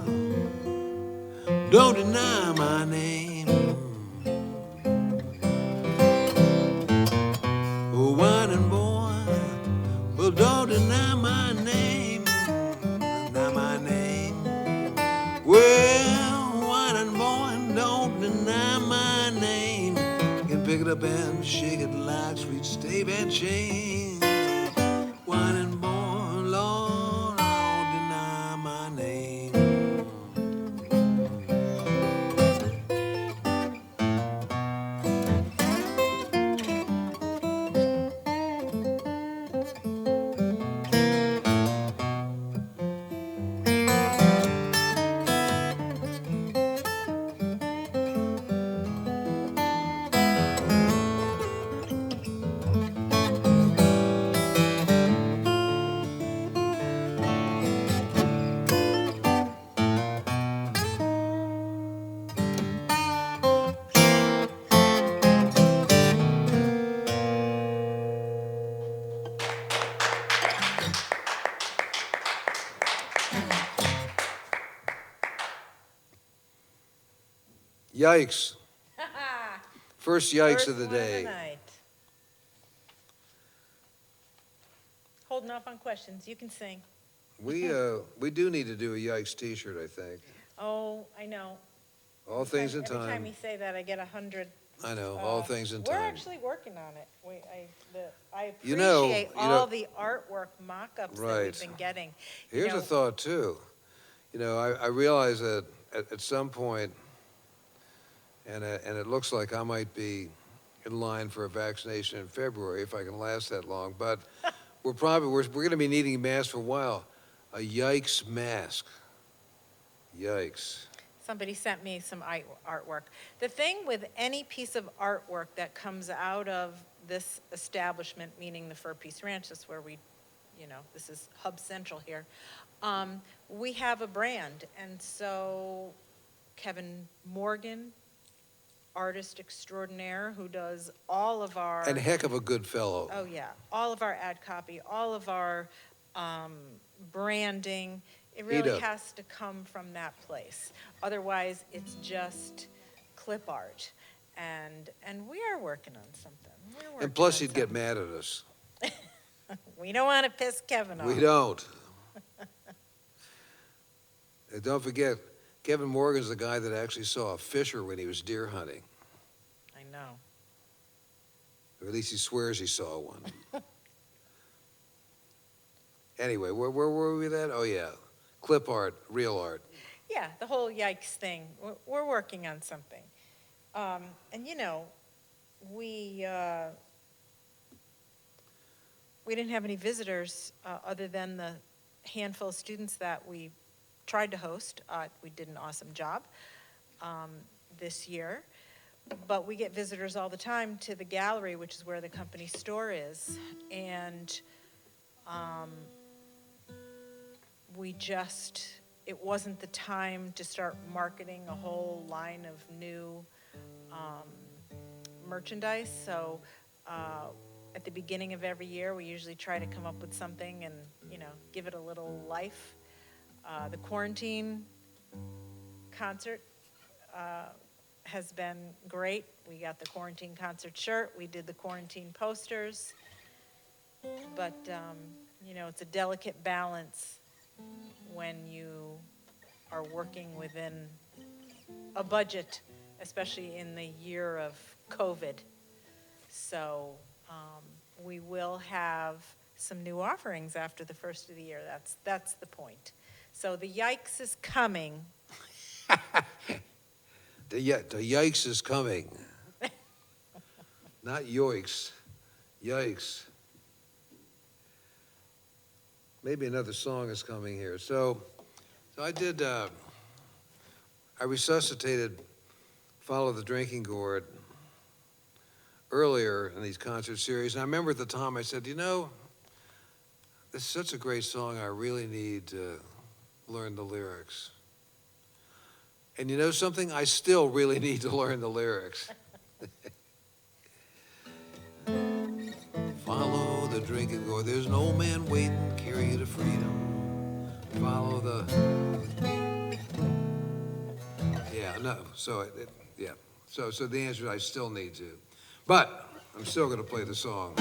don't deny my name. Whining boy, well, don't deny my name. Deny my name. Well, whining boy, don't deny my name. You can pick it up and shake it like sweet stave and chain. Whining boy, Lord, don't deny my name. Yikes. First yikes First of the one day. night. Holding off on questions. You can sing. We do need to do a yikes T-shirt, I think. Oh, I know. All things in Every time time. you say that, I get 100. I know, all things in We're time. actually working on it. I You know- appreciate you know- all the artwork mock-ups that Right. we've been getting. You Here's know, a thought too. You know, I realize that at some point, and it looks like I might be in line for a vaccination in February if I can last that long. But we're going to be needing masks for a while. A yikes mask. Yikes. Somebody sent me some artwork. The thing with any piece of artwork that comes out of this establishment, meaning the Fur Peace Ranch, that's where this is Hub Central here, we have a brand. And so Kevin Morgan, artist extraordinaire, who does all of our... And heck of a good fellow. Oh, yeah. All of our ad copy, all of our branding, it really does. has to come from that place. Otherwise, it's just clip art. And we are working on something. And plus, he'd get mad at us. We don't want to piss Kevin off. We don't. And don't forget, Kevin Morgan's the guy that actually saw a fisher when he was deer hunting. I know. Or at least he swears he saw one. Anyway, where were we at? Oh, yeah. Clip art, real art. Yeah, the whole yikes thing. We're working on something. And we didn't have any visitors other than the handful of students that we tried to host. We did an awesome job this year. But we get visitors all the time to the gallery, which is where the company store is. And it wasn't the time to start marketing a whole line of new merchandise. So at the beginning of every year, we usually try to come up with something and, give it a little life. The quarantine concert has been great. We got the quarantine concert shirt, we did the quarantine posters. But, it's a delicate balance when you are working within a budget, especially in the year of COVID. So we will have some new offerings after the first of the year. That's the point. So the yikes is coming. The yikes is coming. Not yoiks, yikes. Maybe another song is coming here. So I resuscitated Follow the Drinking Gourd earlier in these concert series. And I remember at the time I said, this is such a great song, I really need to learn the lyrics. And you know something? I still really need to learn the lyrics. Follow the drinking gourd. There's an old man waiting, carry you to freedom. Follow the. Yeah, no, so, yeah. So the answer is I still need to. But I'm still going to play the song.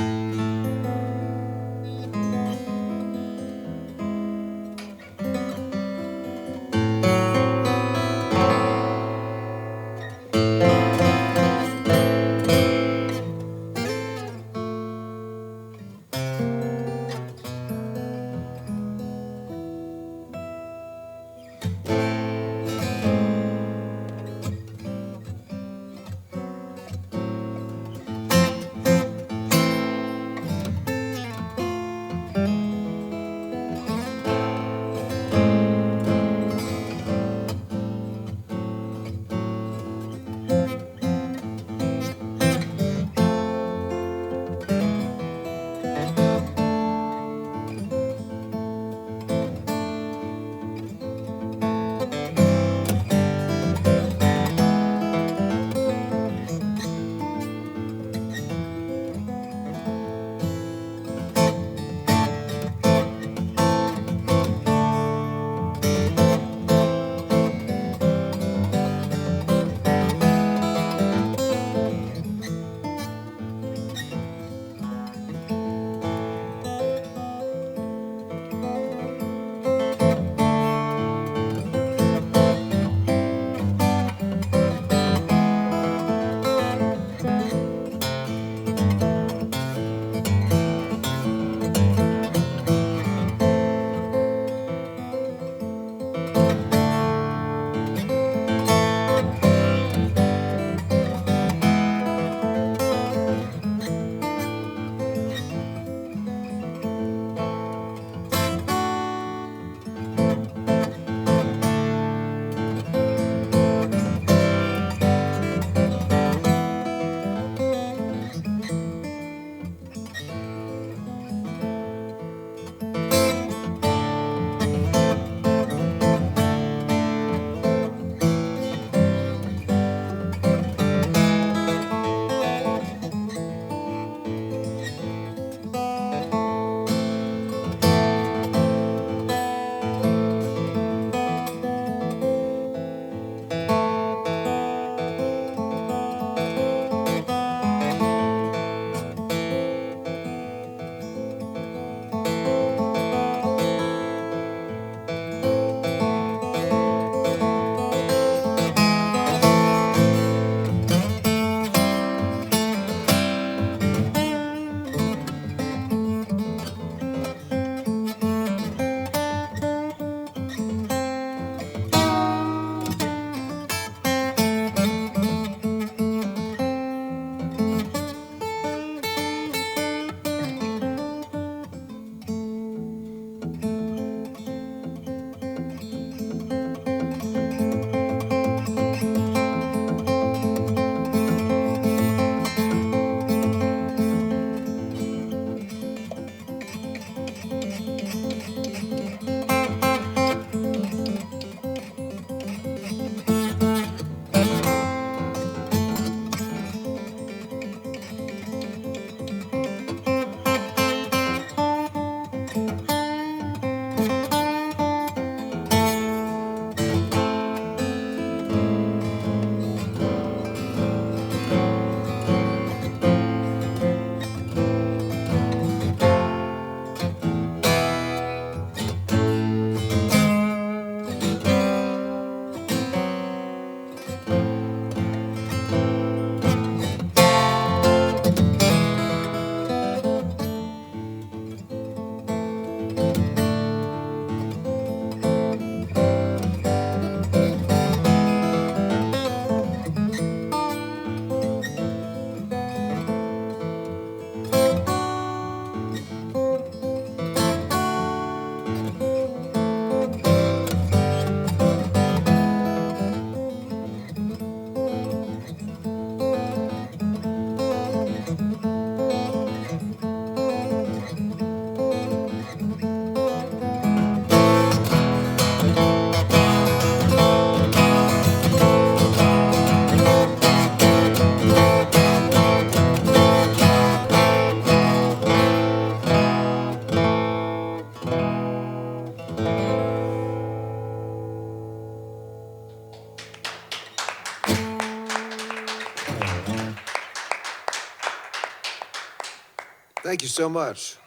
Thank you so much.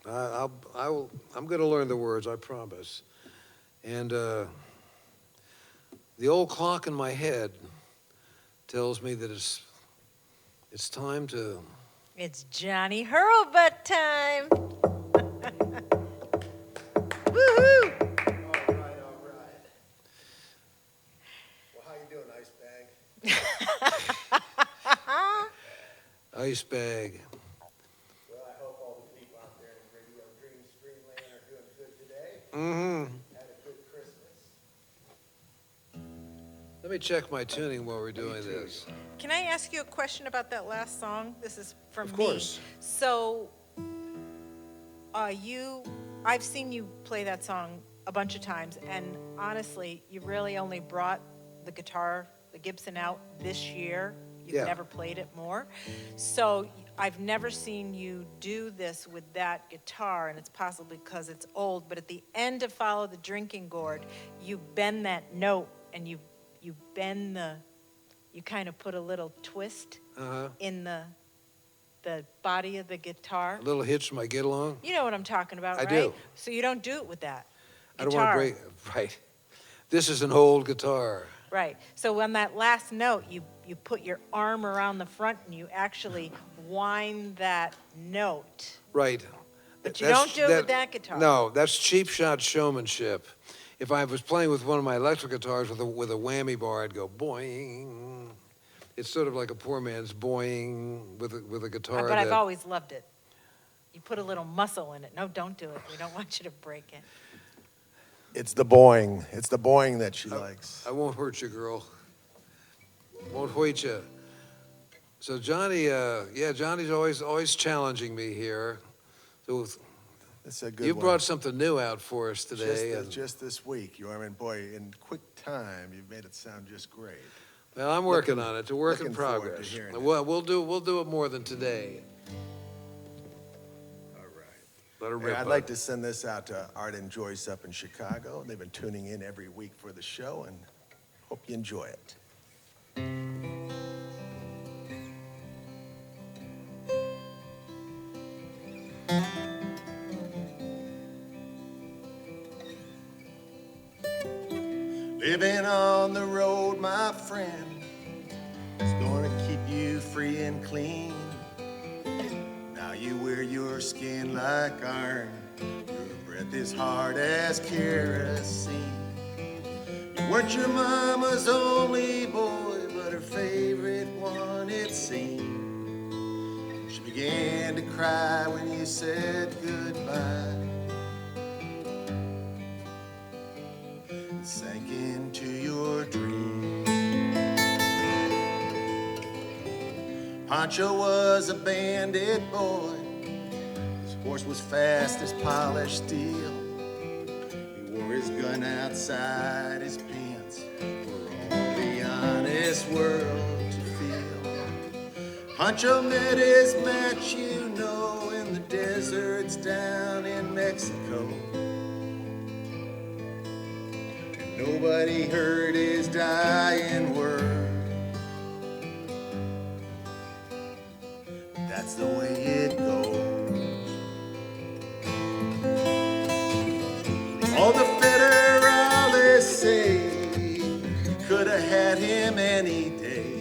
I'm going to learn the words, I promise. And the old clock in my head tells me that it's time to. It's Johnny Hurlbut time. Woohoo! All right. Well, how you doing, Ice Bag? Ice bag. Well, I hope all the people out there in Radio Dreams Dreamland are doing good today. Mm-hmm. Had a good Christmas. Let me check my tuning while we're doing this. Can I ask you a question about that last song? This is from Of me. course. So, I've seen you play that song a bunch of times, and honestly, you really only brought the guitar, the Gibson out this year. You've Yeah. never played it more. So I've never seen you do this with that guitar, and it's possibly because it's old, but at the end of Follow the Drinking Gourd, you bend that note, and you bend you kind of put a little twist Uh-huh. in the body of the guitar. A little hitch my get along. You know what I'm talking about, I right? do. So you don't do it with that I don't want to guitar. break. Right. This is an old guitar. Right. So on that last note, you put your arm around the front and you actually wind that note. Right. But you don't do it with that guitar. No, that's cheap shot showmanship. If I was playing with one of my electric guitars with a whammy bar, I'd go boing. It's sort of like a poor man's boing with a guitar. But I've always loved it. You put a little muscle in it. No, don't do it. We don't want you to break it. It's the boing. It's the boing that she likes. I won't hurt you, girl. Won't hurt you. So Johnny, Johnny's always challenging me here. So It's a good you one. brought something new out for us today. Just this week, boy, in quick time, you've made it sound just great. Well, I'm working on it. It's a work in looking forward to progress. hearing it. We'll do it more than today. All right. Let her Hey, rip. I'd like to send this out to Art and Joyce up in Chicago. They've been tuning in every week for the show, and hope you enjoy it. Living on the road, my friend, is gonna keep you free and clean. Now you wear your skin like iron, your breath is hard as kerosene. You weren't your mama's only boy, but her favorite one, it seemed. She began to cry when you said goodbye. Sank into your dream. Pancho was a bandit boy. His horse was fast as polished steel. He wore his gun outside his pants for all the honest world to feel. Pancho met his match, you know, in the deserts down in Mexico. Nobody heard his dying word. That's the way it goes. All the federales say could have had him any day.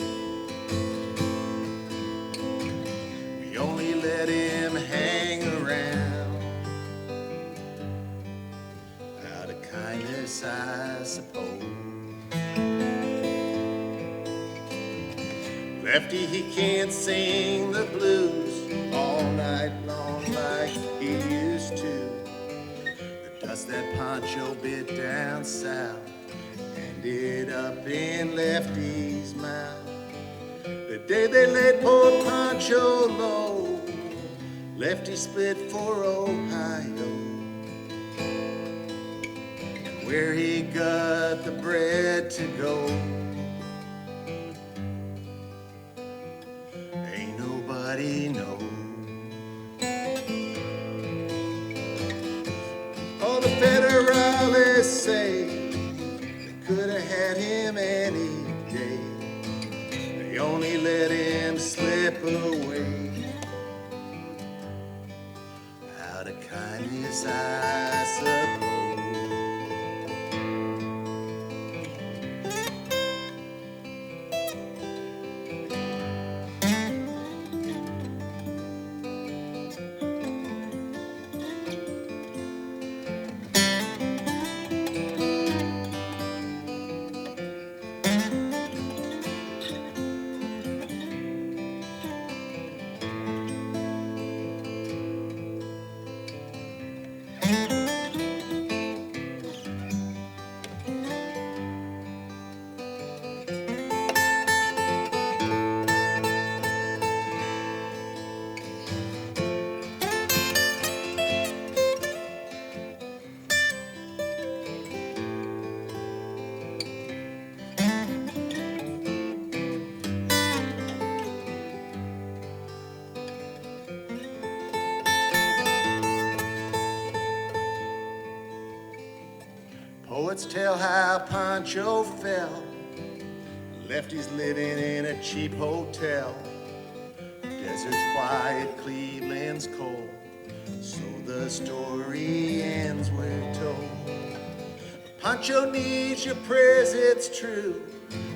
We only let him hang around out of kindness, I suppose. Lefty, he can't sing the blues all night long like he used to. The dust that Pancho bit down south ended up in Lefty's mouth. The day they laid poor Pancho low, Lefty split for Ohio. Where he got the bread to go, ain't nobody know. All the federales say they could have had him any day. They only let him slip away. kindness, I suppose. Poets tell how Pancho fell, lefties living in a cheap hotel. Desert's quiet, Cleveland's cold, so the story ends, we're told. Pancho needs your prayers, it's true,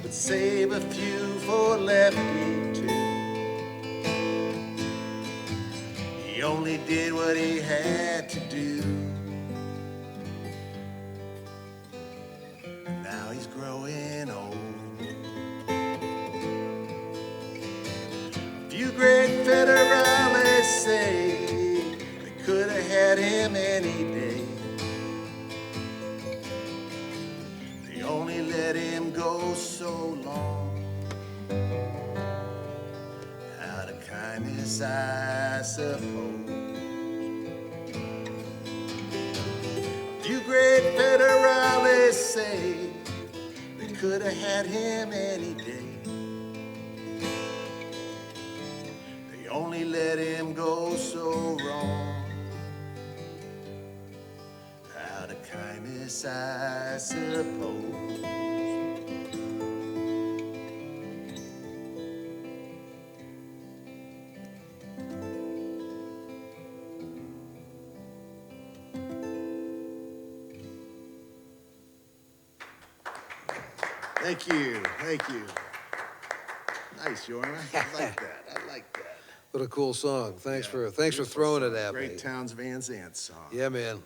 but save a few for Lefty too. He only did what he had to do. Now he's growing old. A few great federales say they could have had him any day. They only let him go so long. Out of kindness, I suppose. You great federales say they could have had him any day. They only let him go so wrong. Out of kindness, I suppose. Thank you, thank you. Nice, Yorma. I like that. I like that. What a cool song. Thanks Yeah, for throwing it at me. Great Towns Van Zandt song. Yeah, man.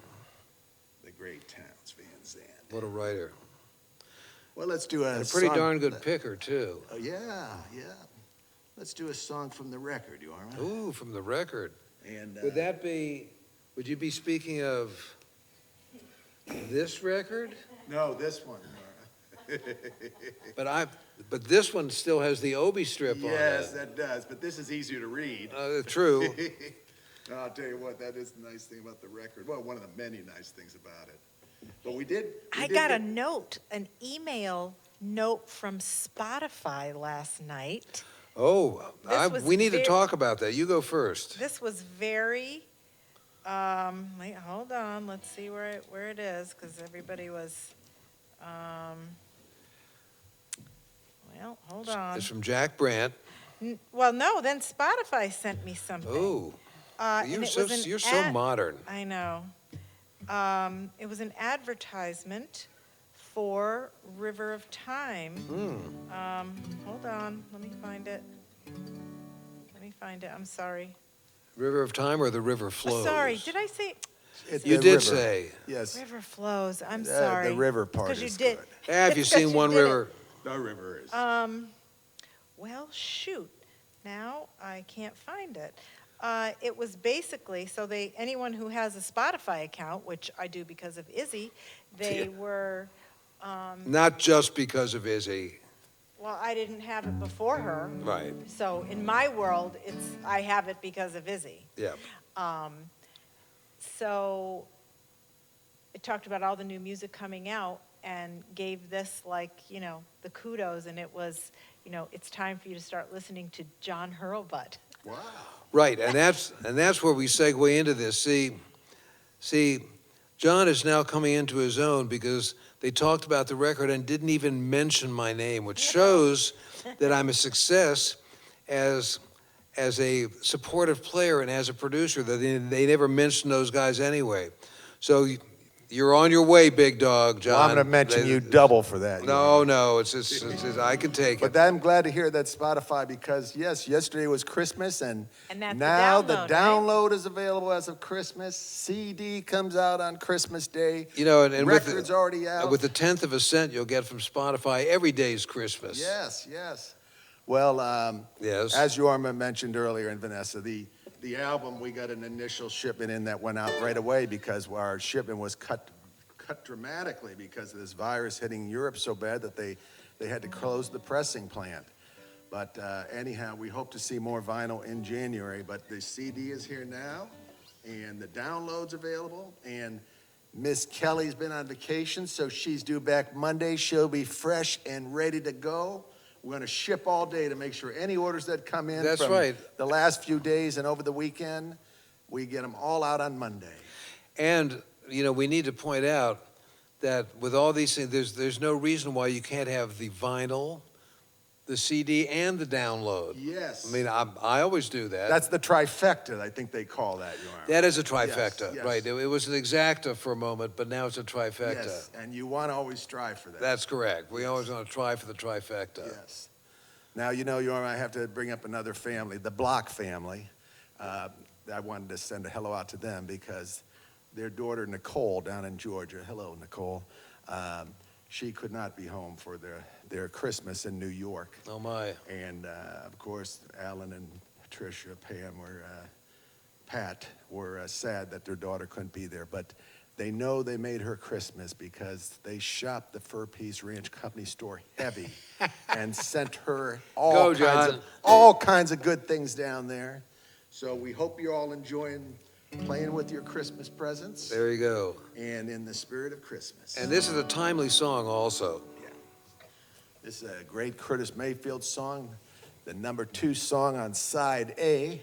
The Great Towns Van Zandt. What a writer. Well, let's do a And a pretty song- darn good picker, too. Oh, yeah. Let's do a song from the record, Yorma. Ooh, from the record. And Would you be speaking of this record? no, this one, Yorma. But this one still has the Obi strip on it. Yes, that does, but this is easier to read. True. No, I'll tell you what, that is the nice thing about the record. Well, one of the many nice things about it. But we did. I got a note, an email note from Spotify last night. Oh, This was we need to very- talk about that. You go first. This was very, wait, hold on, let's see where it is, because everybody was, well, hold on. It's from Jack Brandt. Well, no, then Spotify sent me something. Oh, And you're it so, was an you're so ad- modern. I know. It was an advertisement for River of Time. Hold on, let me find it. I'm sorry. River of Time or the River Flows? Sorry, did I say, You did say. Yes, River Flows, I'm sorry. the river part Because you is did. good. Have you It's 'cause seen you one did it. river? The river is. Well, shoot, now I can't find it. It was basically, so anyone who has a Spotify account, which I do because of Izzy, they were, Not just because of Izzy. well, I didn't have it before her. Right. So in my world, I have it because of Izzy. Yeah. So it talked about all the new music coming out and gave this the kudos, and it was, it's time for you to start listening to John Hurlbut. Wow. Right, and that's where we segue into this. See, John is now coming into his own because they talked about the record and didn't even mention my name, which shows that I'm a success as as a supportive player and as a producer that they never mentioned those guys anyway. So you're on your way, big dog, John. Well, I'm going to mention you double for that. No, it's I can take But it. I'm glad to hear that Spotify, because yes, yesterday was Christmas, and that's the now the download, right? download is available as of Christmas. CD comes out on Christmas Day. You know, and Records already out. with the 10th of a cent you'll get from Spotify, every day's Christmas. Yes, yes. Well, Yes. as Yorma mentioned earlier, and Vanessa, the album, we got an initial shipment in that went out right away because our shipment was cut dramatically because of this virus hitting Europe so bad that they had to close the pressing plant. But anyhow, we hope to see more vinyl in January. But the CD is here now, and the download's available. And Miss Kelly's been on vacation, so she's due back Monday. She'll be fresh and ready to go. We're going to ship all day to make sure any orders that come in That's from right. the last few days and over the weekend, we get them all out on Monday. And, you know, we need to point out that with all these things, there's no reason why you can't have the vinyl, the CD, and the download. Yes. I mean, I always do that. That's the trifecta, I think they call that, Your Honor. That is a trifecta, yes. right? It was an exacta for a moment, but now it's a trifecta. Yes, and you want to always strive for that. That's correct. We always want to try for the trifecta. Yes. Now, you know, Your Honor, I have to bring up another family, the Block family. I wanted to send a hello out to them because their daughter, Nicole, down in Georgia, hello, Nicole, she could not be home for their Christmas in New York. Oh, my. And, of course, Alan and Patricia, Pat were sad that their daughter couldn't be there. But they know they made her Christmas because they shopped the Fur Peace Ranch Company store heavy and sent her all kinds of good things down there. So we hope you're all enjoying playing with your Christmas presents. There you go. And in the spirit of Christmas. And this is a timely song also. This is a great Curtis Mayfield song, the number 2 song on side A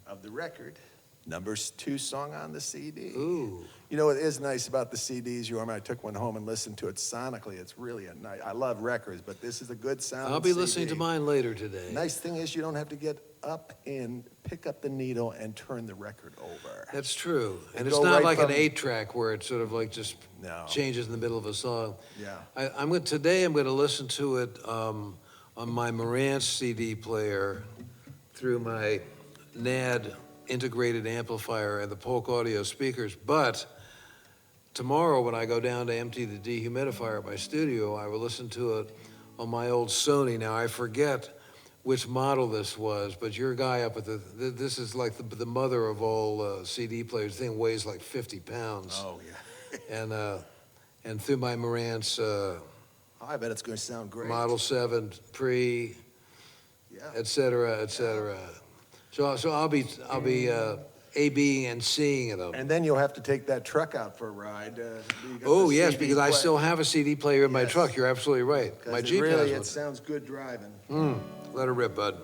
of the record, number 2 song on the CD. Ooh. You know, it is nice about the CDs, Yorma. I took one home and listened to it sonically. It's really a nice, I love records, but this is a good sound. I'll be listening to mine later today. Nice thing is you don't have to get up and pick up the needle and turn the record over. That's true. And They it's go not right like an from- 8-track where it sort of like just No. changes in the middle of a song. Yeah. Today I'm going to listen to it on my Marantz CD player through my NAD integrated amplifier and the Polk Audio speakers. But tomorrow when I go down to empty the dehumidifier at my studio, I will listen to it on my old Sony. Now, I forget which model this was, but your guy up at this is like the mother of all CD players. The thing weighs like 50 pounds. Oh, yeah. And through my Marantz I bet it's going to sound great. Model 7 Pre, Yeah. et cetera, et cetera. So I'll be A, B, and C'ing them. And then you'll have to take that truck out for a ride. Oh, yes, because I still have a CD player in my Yes. truck. You're absolutely right. My Jeep really, has it sounds good driving. one. Let her rip, bud.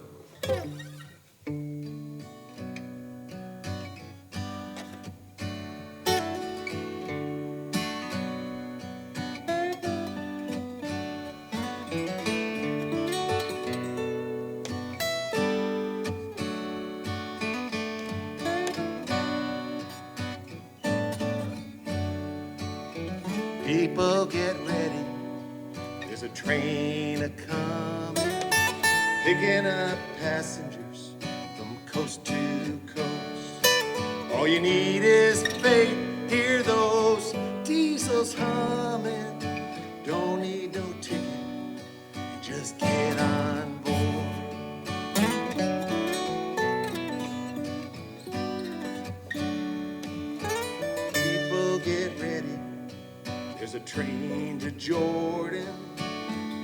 People get ready. There's a train a-coming, picking up passengers from coast to coast. All you need is faith. Hear those diesels humming. Don't need no ticket. Just get on board. People get ready. There's a train to Jordan.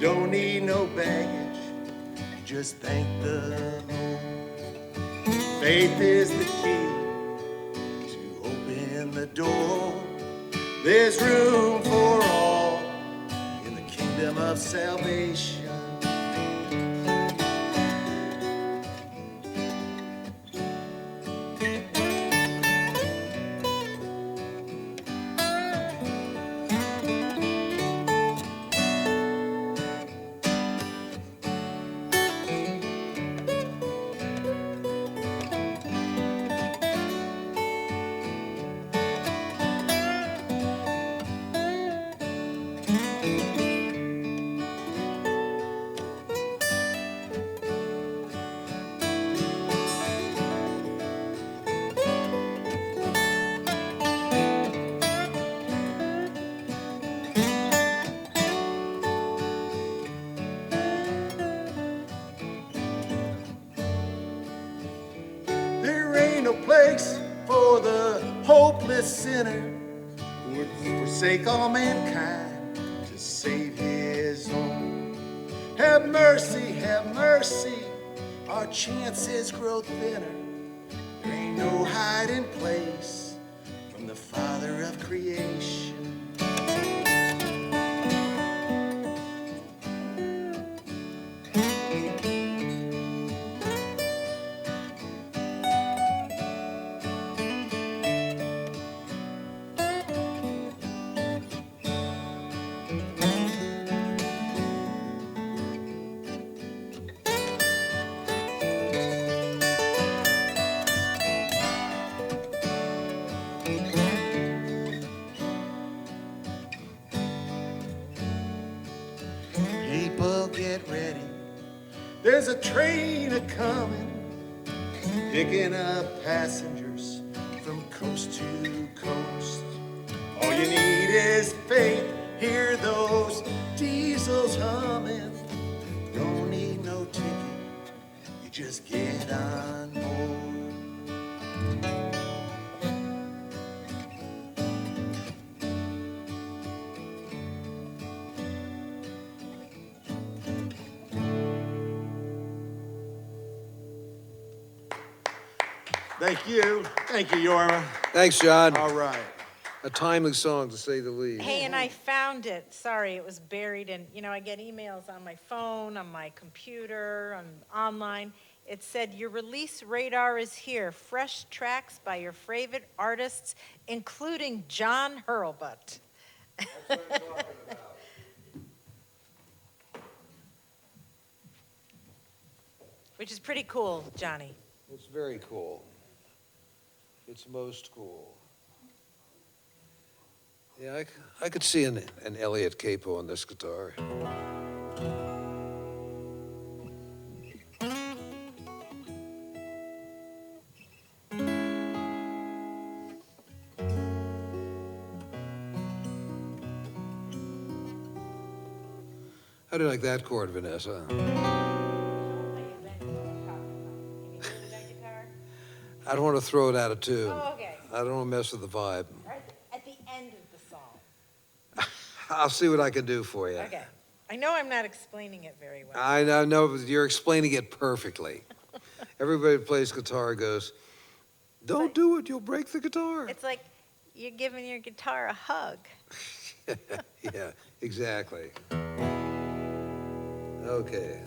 Don't need no baggage. Just thank the Lord. Faith is the key to open the door. There's room for all in the kingdom of salvation. a sinner who would forsake all mankind to save his own. Have mercy, our chances grow thinner. There ain't no hiding place from the Father of creation. People get ready, there's a train a-coming, picking up passengers from coast to coast. All you need is faith, hear those diesels humming. Don't need no ticket, you just get on board. Thank you, Yorma. Thanks, John. All right. A timely song, to say the least. Hey, and I found it. Sorry, it was buried in, I get emails on my phone, on my computer, online. It said, your release radar is here. Fresh tracks by your favorite artists, including John Hurlbut. That's what I'm talking about. Which is pretty cool, Johnny. It's very cool. It's most cool. Yeah, I could see an Elliott capo on this guitar. How do you like that chord, Vanessa? I don't want to throw it out of tune. Oh, okay. I don't want to mess with the vibe. At the end of the song. I'll see what I can do for you. Okay. I know I'm not explaining it very well. I know, but you're explaining it perfectly. Everybody who plays guitar goes, don't do it, you'll break the guitar. It's like you're giving your guitar a hug. Yeah, exactly. Okay.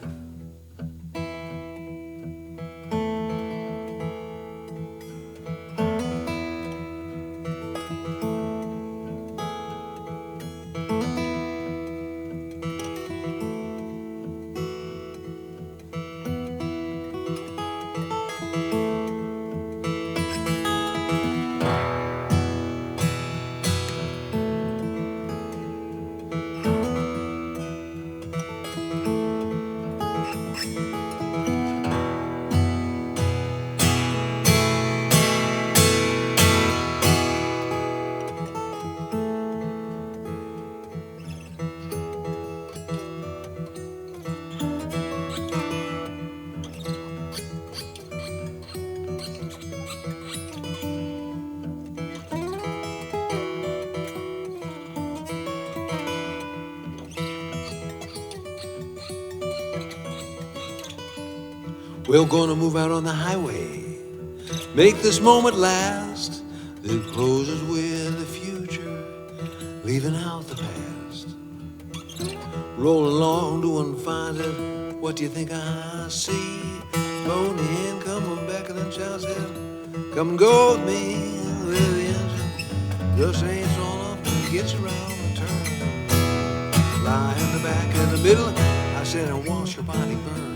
We're gonna move out on the highway, make this moment last, then closes with the future, leaving out the past. Rolling along, doing fine, said, what do you think I see? Moaning in, coming back, and then child said, come and go with me, with the engine just ain't strong enough to get you around the turn. Lie in the back, in the middle, I said, and watch your body burn.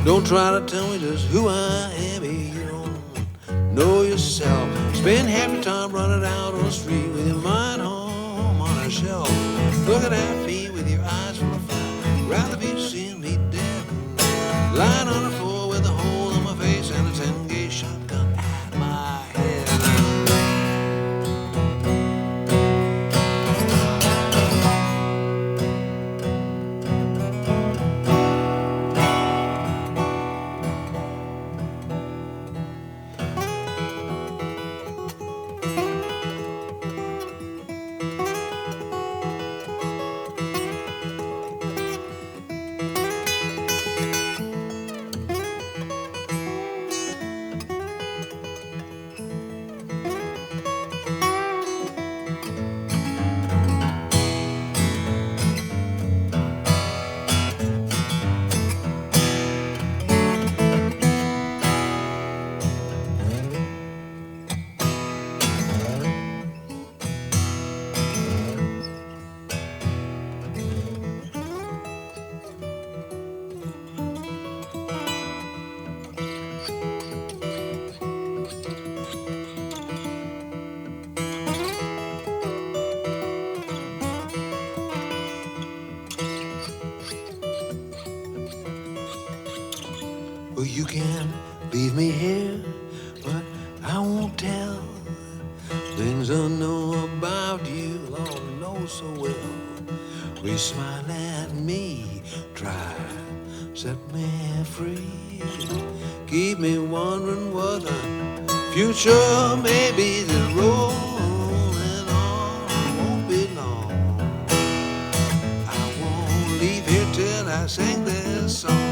Don't try to tell me just who I am, you don't know yourself. Spend half your time running out on the street with your mind home on a shelf. Looking at me with your eyes full of fire. Rather be seeing me dead. Lying on the floor with a hole in my face and a 10-gauge shotgun at my head. You can leave me here, but I won't tell things I know about you, Lord knows so well. We smile at me, try set me free. Keep me wondering what the future may be. The rolling on won't be long. I won't leave here till I sing this song.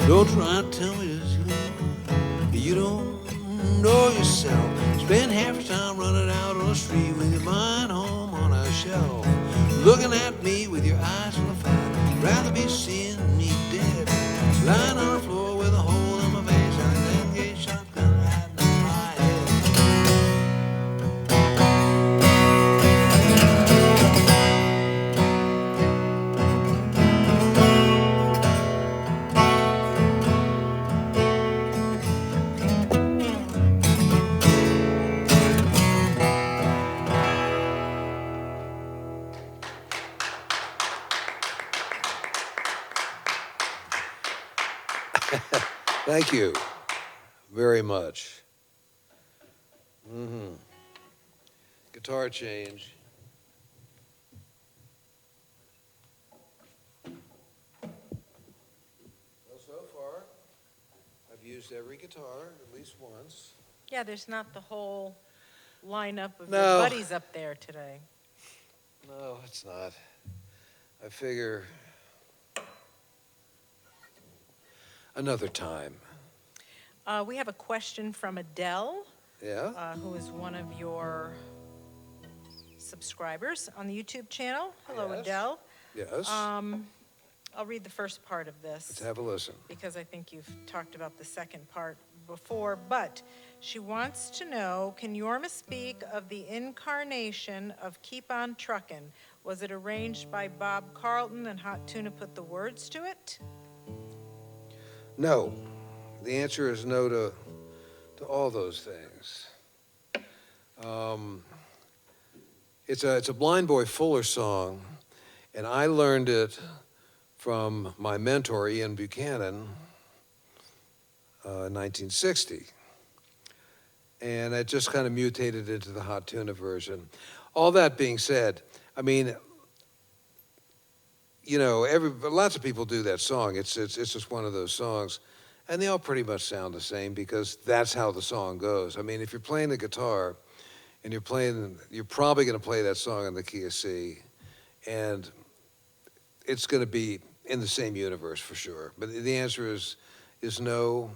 Don't try to tell me this, you don't know yourself. Spend half your time running out on the street with your mind home on a shelf. Looking at me with your eyes full of fire. Rather be seeing me dead. Lying on the floor with a hole in my face and an engaged shotgun hiding in my head. Thank you very much. Guitar change. Well, so far, I've used every guitar at least once. Yeah, there's not the whole lineup of No. your buddies up there today. No, it's not. I figure another time. We have a question from Adele, Yeah? who is one of your subscribers on the YouTube channel. Hello, Yes. Adele. Yes? I'll read the first part of this, Let's have a listen. because I think you've talked about the second part before, but she wants to know, can Yorma speak of the incarnation of Keep On Truckin'? Was it arranged by Bob Carlton and Hot Tuna put the words to it? No. The answer is no to all those things. It's a Blind Boy Fuller song, and I learned it from my mentor, Ian Buchanan, in 1960. And it just kind of mutated into the Hot Tuna version. All that being said, I mean, you know, lots of people do that song. It's just one of those songs. And they all pretty much sound the same because that's how the song goes. I mean, if you're playing the guitar and you're probably going to play that song in the key of C, and it's going to be in the same universe for sure. But the answer is no.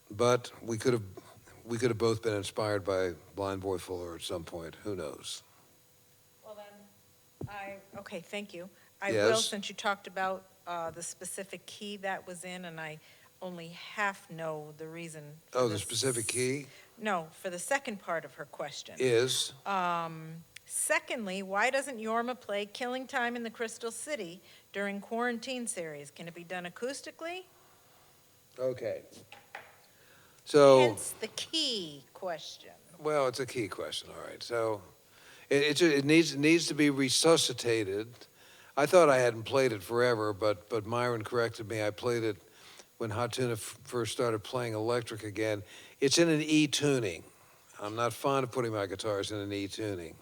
But we could have both been inspired by Blind Boy Fuller at some point. Who knows? Well, then, okay, thank you. I will, Yes. since you talked about the specific key that was in, and I only half know the reason. For Oh, the this. specific key No, for the second part of her question. is? Secondly, why doesn't Yorma play Killing Time in the Crystal City during Quarantine Series? Can it be done acoustically? Okay. So. Hence the key question. Well, it's a key question, all right. So it needs to be resuscitated. I thought I hadn't played it forever, but Myron corrected me. I played it when Hot Tuna first started playing electric again. It's in an E tuning. I'm not fond of putting my guitars in an E tuning.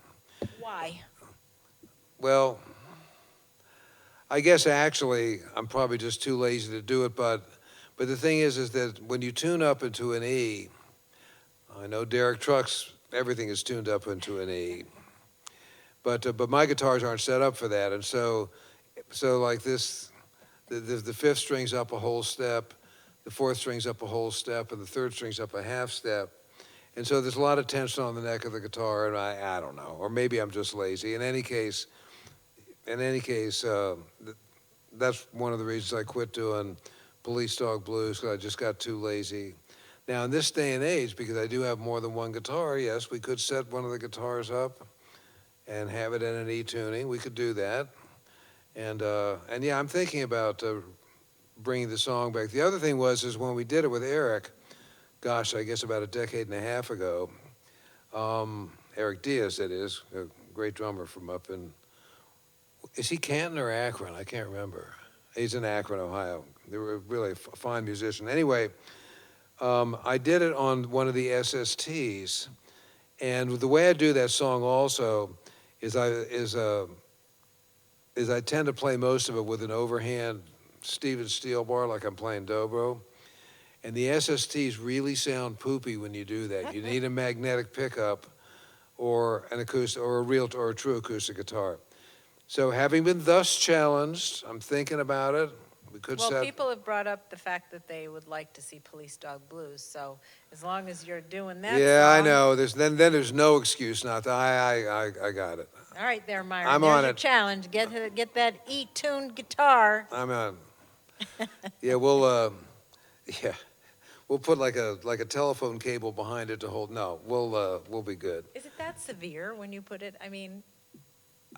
Why? Well, I guess actually I'm probably just too lazy to do it, but the thing is that when you tune up into an E, I know Derek Trucks, everything is tuned up into an E. But my guitars aren't set up for that, and so like this, the fifth string's up a whole step, the fourth string's up a whole step, and the third string's up a half step, and so there's a lot of tension on the neck of the guitar, and I don't know, or maybe I'm just lazy. In any case, that's one of the reasons I quit doing Police Dog Blues, because I just got too lazy. Now in this day and age, because I do have more than one guitar, yes, we could set one of the guitars up and have it in an E tuning. We could do that. And yeah, I'm thinking about bringing the song back. The other thing is when we did it with Eric, gosh, I guess about a decade and a half ago, Eric Diaz, that is, a great drummer from up in, is he Canton or Akron? I can't remember. He's in Akron, Ohio. They were really a fine musician. Anyway, I did it on one of the SSTs, and the way I do that song also is I tend to play most of it with an overhand Steven Steel bar, like I'm playing dobro. And the SSTs really sound poopy when you do that. You need a magnetic pickup or an acoustic or a true acoustic guitar. So having been thus challenged, I'm thinking about it. We could Well, set. people have brought up the fact that they would like to see Police Dog Blues, so as long as you're doing that Yeah, I song- know. Then there's no excuse not to. I got it. All right there, Myron. I'm There's on your it. challenge. Get that E-tuned guitar. I'm on. Yeah, we'll put like a telephone cable behind it to hold. No, we'll be good. Is it that severe when you put it? I mean,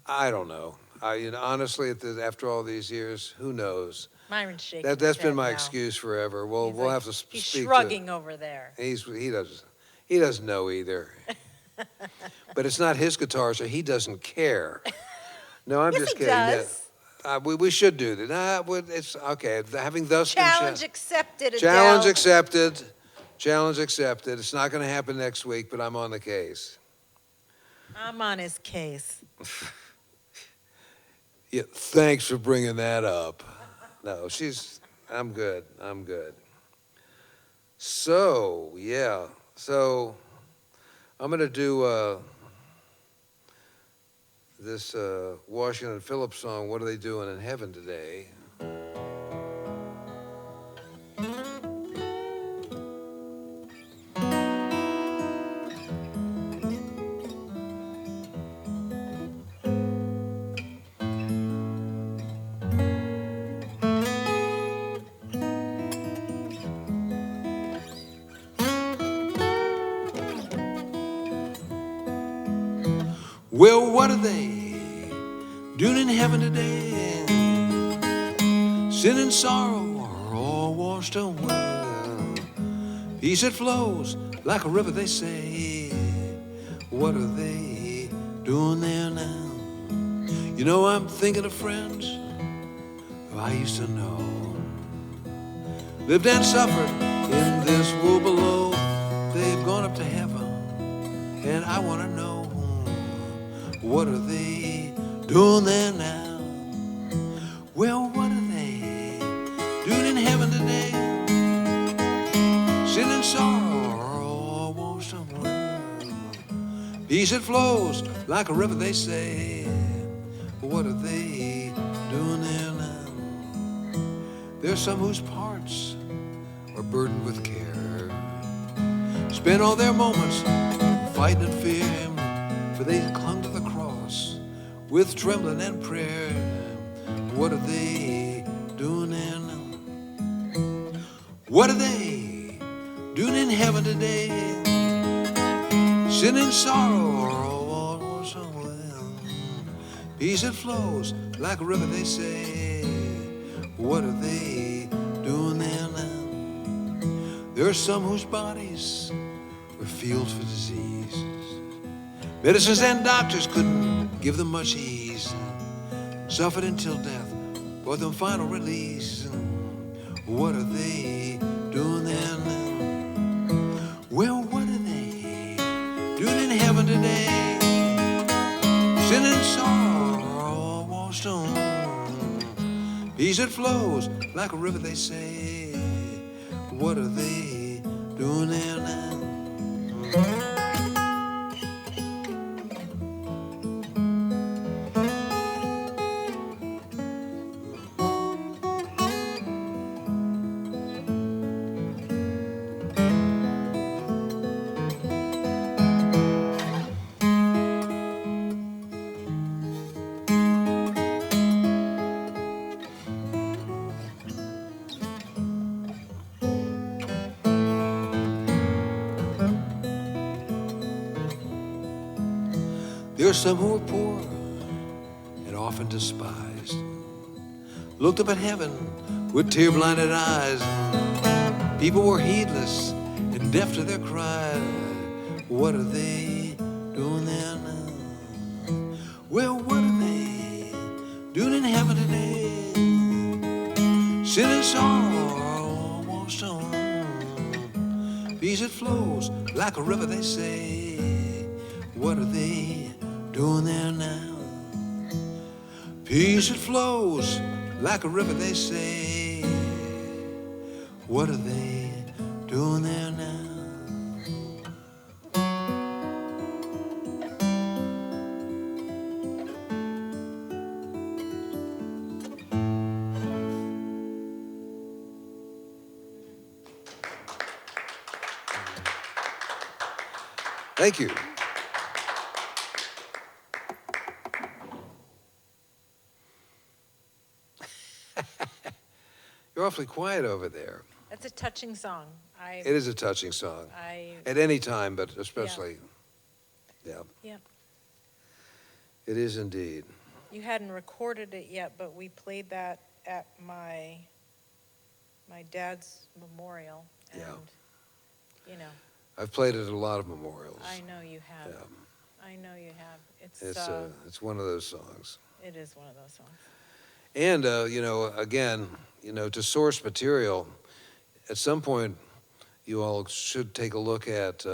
I don't know. Honestly, after all these years, who knows? Myron's shaking That's his been head my now. excuse forever. We'll He's we'll like- have to He's speak shrugging over there. to. He doesn't know either. But it's not his guitar, so he doesn't care. No, I'm Yes, just he kidding. Yeah. does. We should do that. It's okay. Having thus been Challenge accepted, Adele. challenge accepted. Challenge accepted. It's not going to happen next week, but I'm on the case. I'm on his case. Yeah, thanks for bringing that up. No, I'm good. I'm good. So, yeah. So, I'm going to do this Washington Phillips song, What Are They Doing in Heaven Today? Well, what are they doing in heaven today? Sin and sorrow are all washed away. Peace that flows like a river, they say. What are they doing there now? You know, I'm thinking of friends who I used to know. Lived and suffered in this world below. They've gone up to heaven, and I want to know, what are they doing there now? Well, what are they doing in heaven today? Sin and sorrow are all washed away. Peace that flows like a river, they say. What are they doing there now? There's some whose parts are burdened with care, spend all their moments fighting and fear, for they clung to the cross with trembling and prayer. What are they doing there now? What are they doing in heaven today? Sin and sorrow are all washed away. Peace that flows like a river, they say. What are they doing there now? There are some whose bodies were fields for disease. Medicines and doctors couldn't give them much ease. Suffered until death brought them final release. What are they doing there now? Well, what are they doing in heaven today? Sin and sorrow are all washed on. Peace that flows like a river, they say. What are they doing there now? There are some who are poor and often despised, looked up at heaven with tear-blinded eyes. People were heedless and deaf to their cries. What are they doing there now? Well, what are they doing in heaven today? Sin and sorrow are almost on. Peace it flows like a river, they say. What are they doing there now? Peace it flows like a river, they say. What are they doing there now? Thank you. You're awfully quiet over there. That's a touching song. It is a touching song. I, At any time, but especially, yeah. yeah. It is indeed. You hadn't recorded it yet, but we played that at my dad's memorial. And, Yeah. you know, I've played it at a lot of memorials. I know you have. Yeah. I know you have. It's one of those songs. It is one of those songs. And, again, to source material, at some point, you all should take a look at,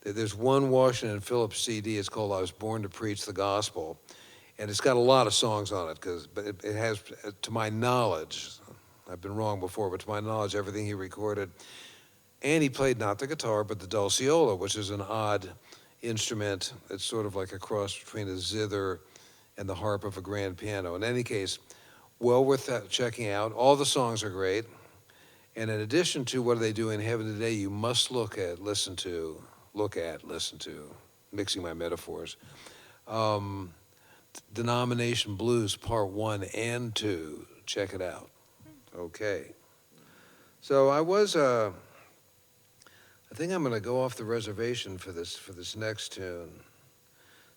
there's one Washington Phillips CD, it's called I Was Born to Preach the Gospel, and it's got a lot of songs on it, but it has, to my knowledge, I've been wrong before, but to my knowledge, everything he recorded, and he played not the guitar, but the dulciola, which is an odd instrument. It's sort of like a cross between a zither and the harp of a grand piano. In any case, well worth checking out. All the songs are great. And in addition to What Are They Doing in Heaven Today, you must listen to, mixing my metaphors, Denomination Blues Part 1 and 2. Check it out. Okay. So I think I'm going to go off the reservation for this next tune,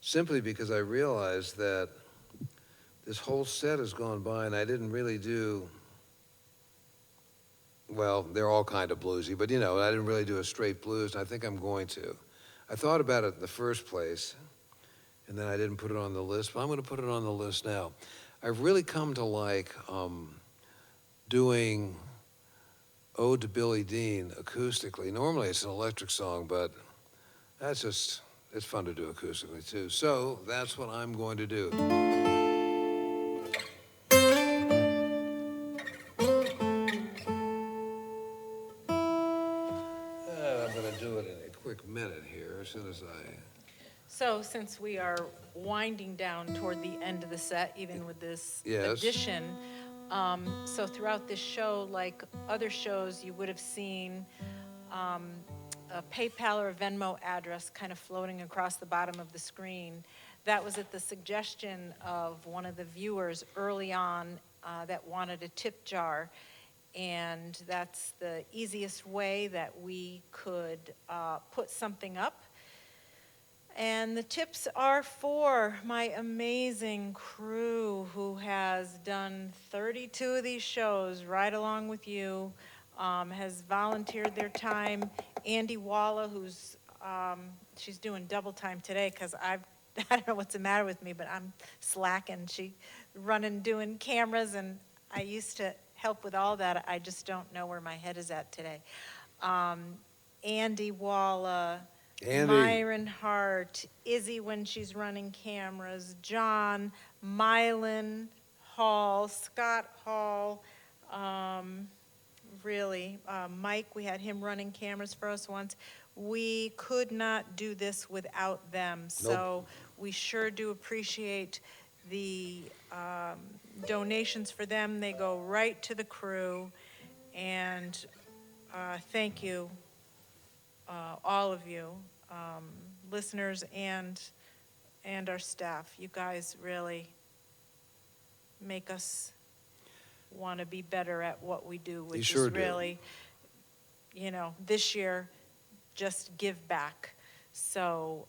simply because I realized that this whole set has gone by and I didn't really do, well, they're all kind of bluesy, but I didn't really do a straight blues, and I think I'm going to. I thought about it in the first place, and then I didn't put it on the list, but I'm going to put it on the list now. I've really come to like doing Ode to Billy Dean acoustically. Normally it's an electric song, but it's fun to do acoustically too. So that's what I'm going to do. I'm going to do it in a quick minute here as soon as I... So since we are winding down toward the end of the set, even with this Yes. addition, so throughout this show, like other shows, you would have seen a PayPal or a Venmo address kind of floating across the bottom of the screen. That was at the suggestion of one of the viewers early on that wanted a tip jar. And that's the easiest way that we could put something up. And the tips are for my amazing crew who has done 32 of these shows right along with you, has volunteered their time. Andy Walla, who's, she's doing double time today because I don't know what's the matter with me, but I'm slacking. She running, doing cameras, and I used to help with all that. I just don't know where my head is at today. Andy Walla, Andy. Myron Hart, Izzy when she's running cameras, John, Mylan Hall, Scott Hall, Mike, we had him running cameras for us once. We could not do this without them. So we sure do appreciate the donations for them. They go right to the crew. And thank you, all of you, listeners and our staff. You guys really make us want to be better at what we do, which sure is do. really, this year, just give back. So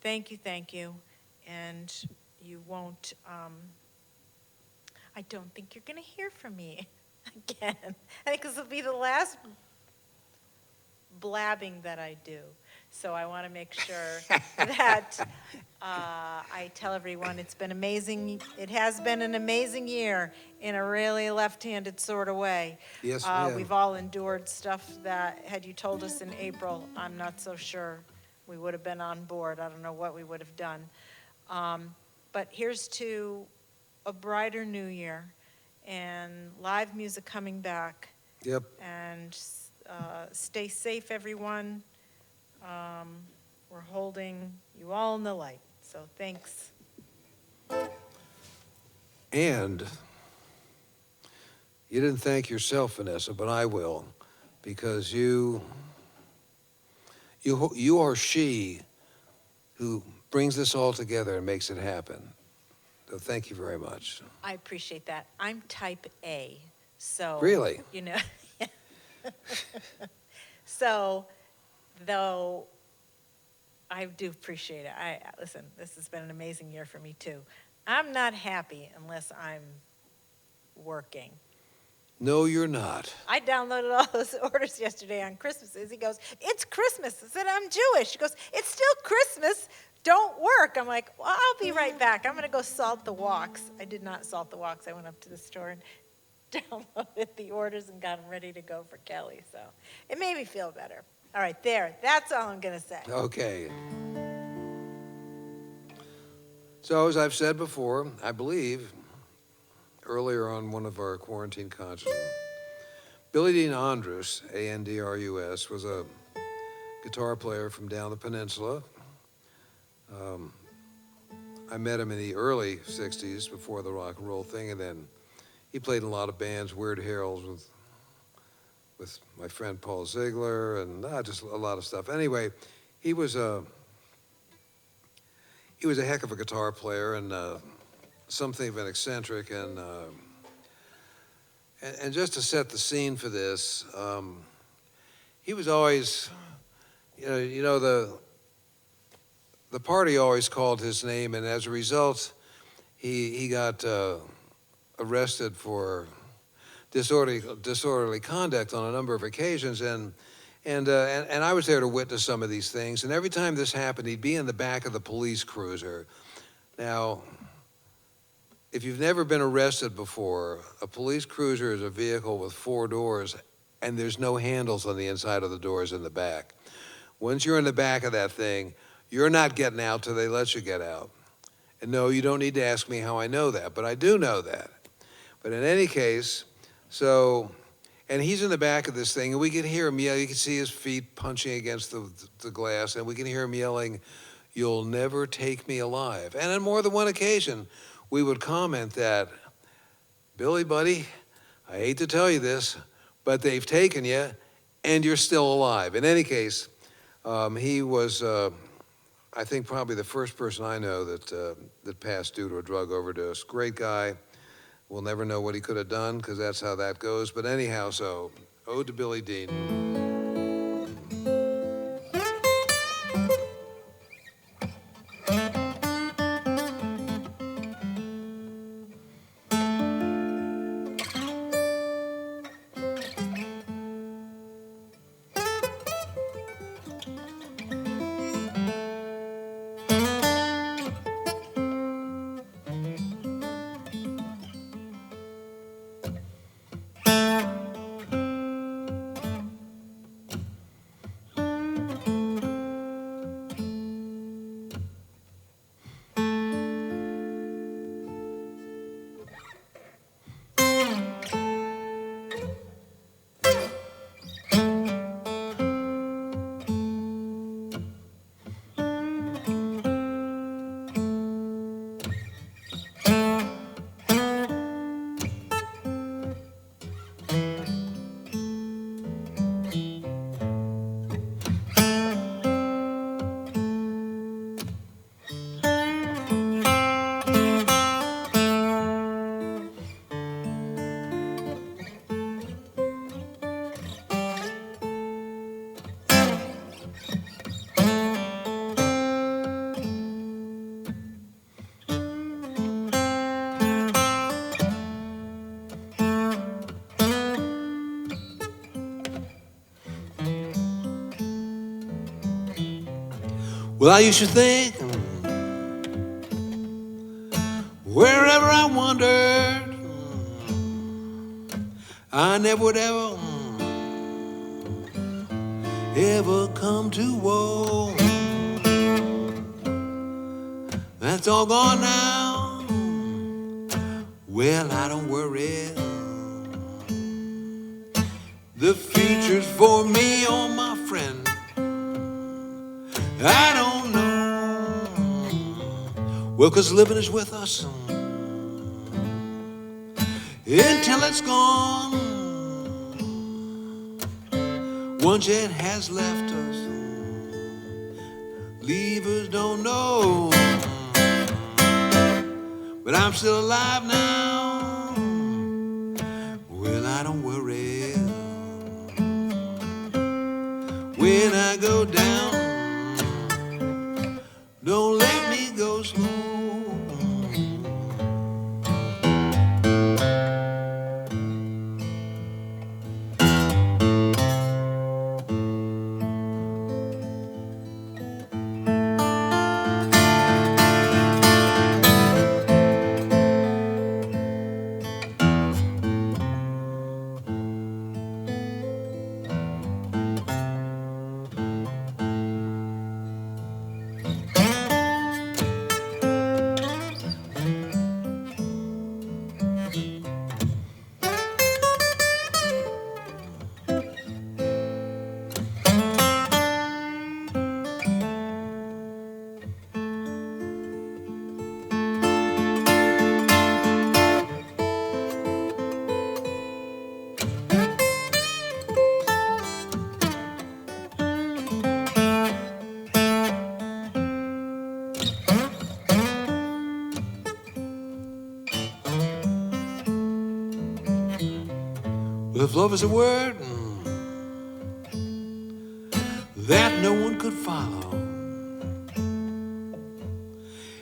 thank you. And you won't, I don't think you're going to hear from me again. I think this will be the last blabbing that I do. So I want to make sure that I tell everyone it's been amazing. It has been an amazing year in a really left-handed sort of way. Yes, ma'am. We've all endured stuff that, had you told us in April, I'm not so sure we would have been on board. I don't know what we would have done. But here's to a brighter new year and live music coming back. Yep. And stay safe, everyone. We're holding you all in the light, so thanks. And you didn't thank yourself, Vanessa, but I will, because you are she who brings this all together and makes it happen. So thank you very much. I appreciate that. I'm type A, so. Really? You know. So, though, I do appreciate it. Listen, this has been an amazing year for me, too. I'm not happy unless I'm working. No, you're not. I downloaded all those orders yesterday on Christmas. He goes, it's Christmas. I said, I'm Jewish. He goes, it's still Christmas. Don't work. I'm like, well, I'll be right back. I'm going to go salt the walks. I did not salt the walks. I went up to the store and downloaded the orders and got them ready to go for Kelly. So it made me feel better. All right, there. That's all I'm going to say. Okay. So, as I've said before, I believe earlier on one of our quarantine concerts, Billy Dean Andrus, A-N-D-R-U-S, was a guitar player from down the peninsula. I met him in the early 60s before the rock and roll thing, and then he played in a lot of bands, Weird Harold with my friend Paul Ziegler, and just a lot of stuff. Anyway, he was a heck of a guitar player and something of an eccentric, and just to set the scene for this, he was always, the party always called his name, and as a result, he got arrested for disorderly conduct on a number of occasions, and I was there to witness some of these things. And every time this happened, he'd be in the back of the police cruiser. Now, if you've never been arrested before, a police cruiser is a vehicle with 4 doors, and there's no handles on the inside of the doors in the back. Once you're in the back of that thing, you're not getting out till they let you get out. And no, you don't need to ask me how I know that, but I do know that. But in any case, and he's in the back of this thing, and we can hear him yell. You can see his feet punching against the glass, and we can hear him yelling, "You'll never take me alive." And on more than one occasion, we would comment that, "Billy, buddy, I hate to tell you this, but they've taken you, and you're still alive." In any case, he was, I think, probably the first person I know that passed due to a drug overdose. Great guy. We'll never know what he could have done, because that's how that goes. But anyhow, so, ode to Billy Dean. Well, I used to think wherever I wandered, I never would ever come to woe. That's all gone now. Well, I don't worry. The future's for me, oh my friend. I don't know. Well, 'cause living is with us until it's gone. Once it has left us, leavers don't know. But I'm still alive now. Well, I don't worry. When I go down, don't let me go slow. Well, if love is a word that no one could follow,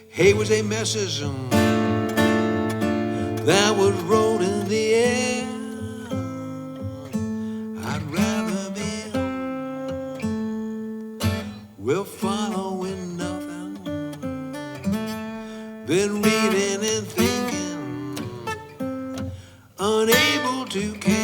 hate was a message that was wrote in the air. I'd rather be well following nothing than reading and thinking, unable to care.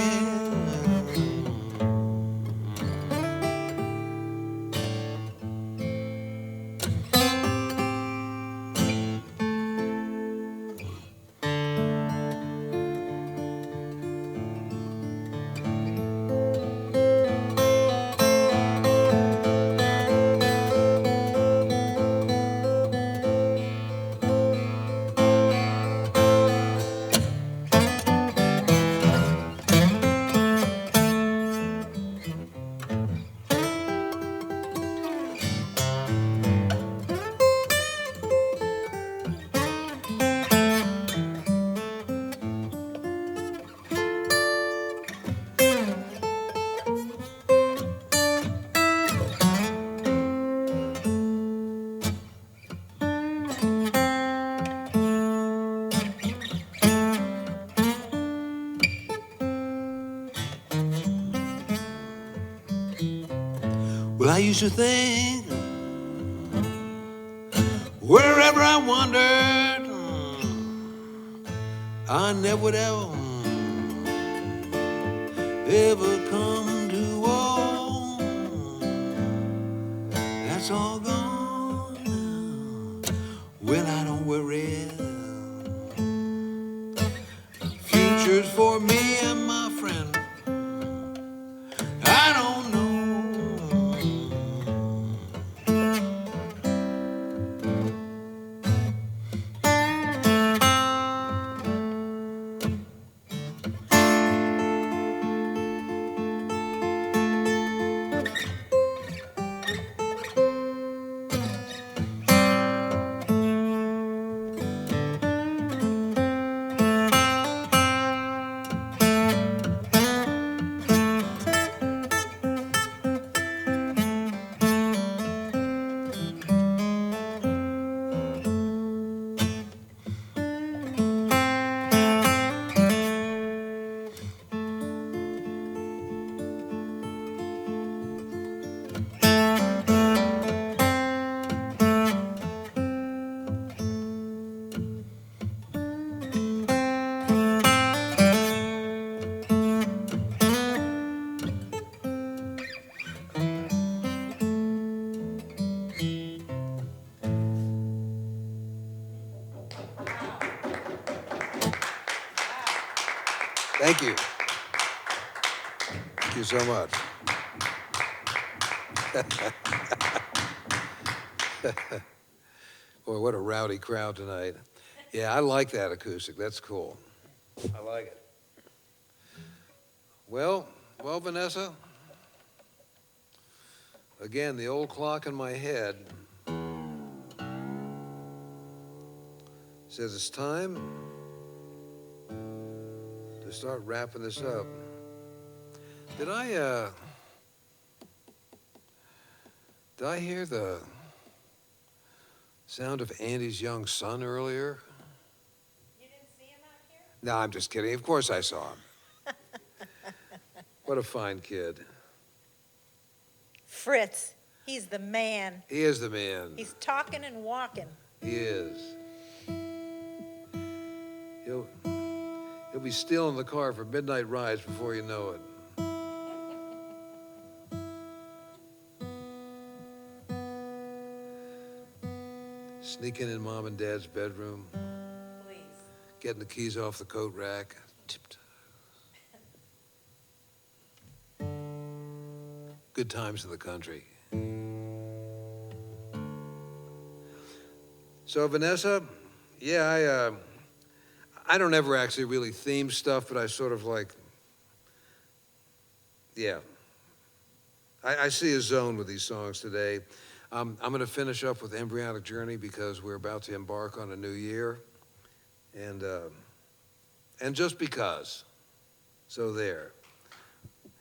Well, I used to think wherever I wandered, I never would ever come to woe. That's all gone now. Well, I don't worry. Future's for me and my friend. I don't know. Thank you. Thank you so much. Boy, what a rowdy crowd tonight. Yeah, I like that acoustic. That's cool. I like it. Well, Vanessa, again, the old clock in my head says it's time to start wrapping this up. Did I hear the sound of Andy's young son earlier? You didn't see him out here? No, I'm just kidding. Of course I saw him. What a fine kid. Fritz, he's the man. He is the man. He's talking and walking. He is. He'll be still in the car for midnight rides before you know it. Sneaking in mom and dad's bedroom, Please. getting the keys off the coat rack. Tiptoe. Good times in the country. So Vanessa, yeah, I don't ever actually really theme stuff, but I sort of like, yeah. I see a zone with these songs today. I'm going to finish up with Embryonic Journey because we're about to embark on a new year, and just because. So there.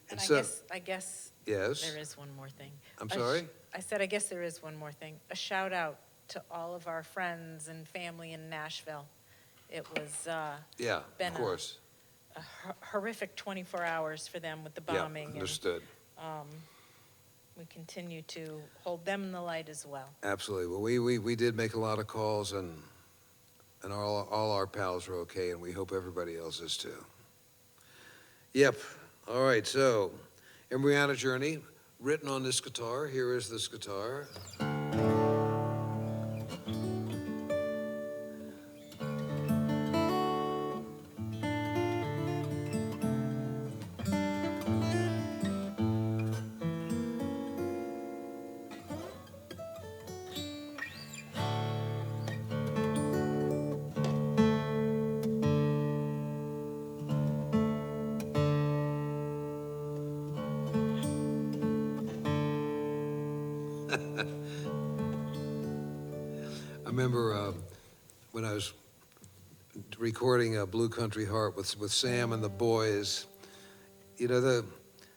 And so, I guess yes. there is one more thing. I'm sorry? I said, I guess there is one more thing. A shout out to all of our friends and family in Nashville. It was Yeah, been of course. a horrific 24 hours for them with the Yeah, bombing. understood. And we continue to hold them in the light as well. Absolutely. Well, we did make a lot of calls, and all our pals are okay, and we hope everybody else is too. Yep. All right. So, Embryonic Journey, written on this guitar. Here is this guitar. I remember when I was recording Blue Country Heart with Sam and the boys. You know,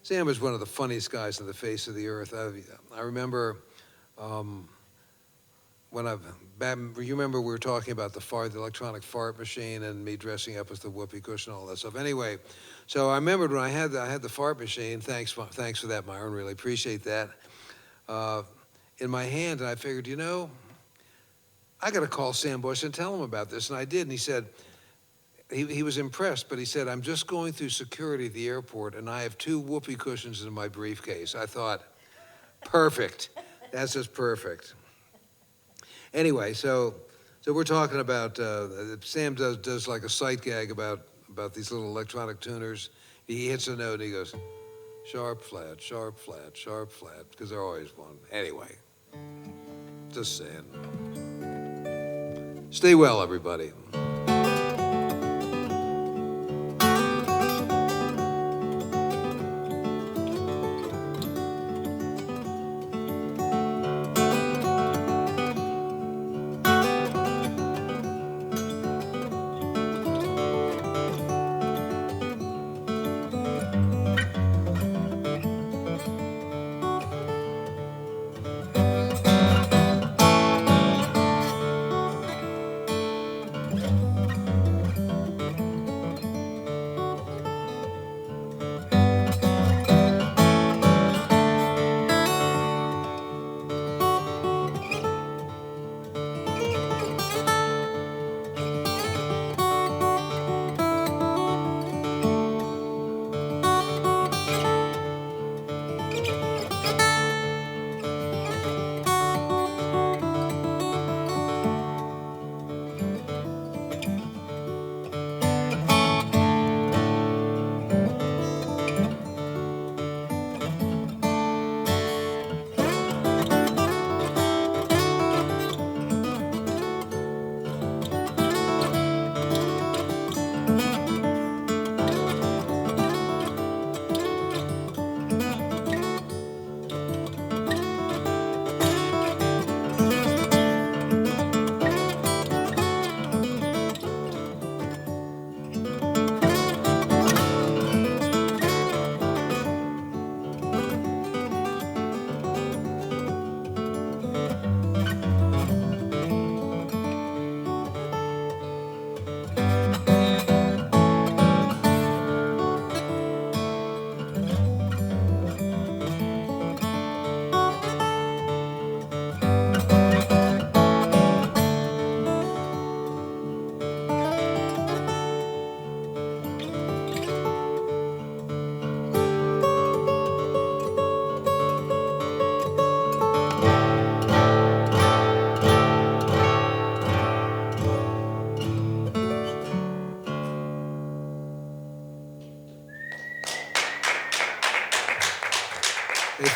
Sam is one of the funniest guys on the face of the earth. I remember when you remember we were talking about the electronic fart machine and me dressing up as the whoopee cushion and all that stuff. Anyway, so I remembered when I had the fart machine. Thanks for that, Myron. Really appreciate that. In my hand, and I figured, you know, I got to call Sam Bush and tell him about this, and I did. And he said, he was impressed, but he said, I'm just going through security at the airport, and I have 2 whoopee cushions in my briefcase. I thought, perfect. That's just perfect. Anyway, so we're talking about Sam does like a sight gag about these little electronic tuners. He hits a note and he goes, sharp, flat, sharp, flat, sharp, flat, because they're always one. Anyway, just saying. Stay well, everybody.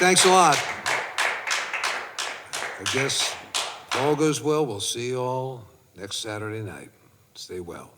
thanks a lot. I guess if all goes well, we'll see you all next Saturday night. Stay well.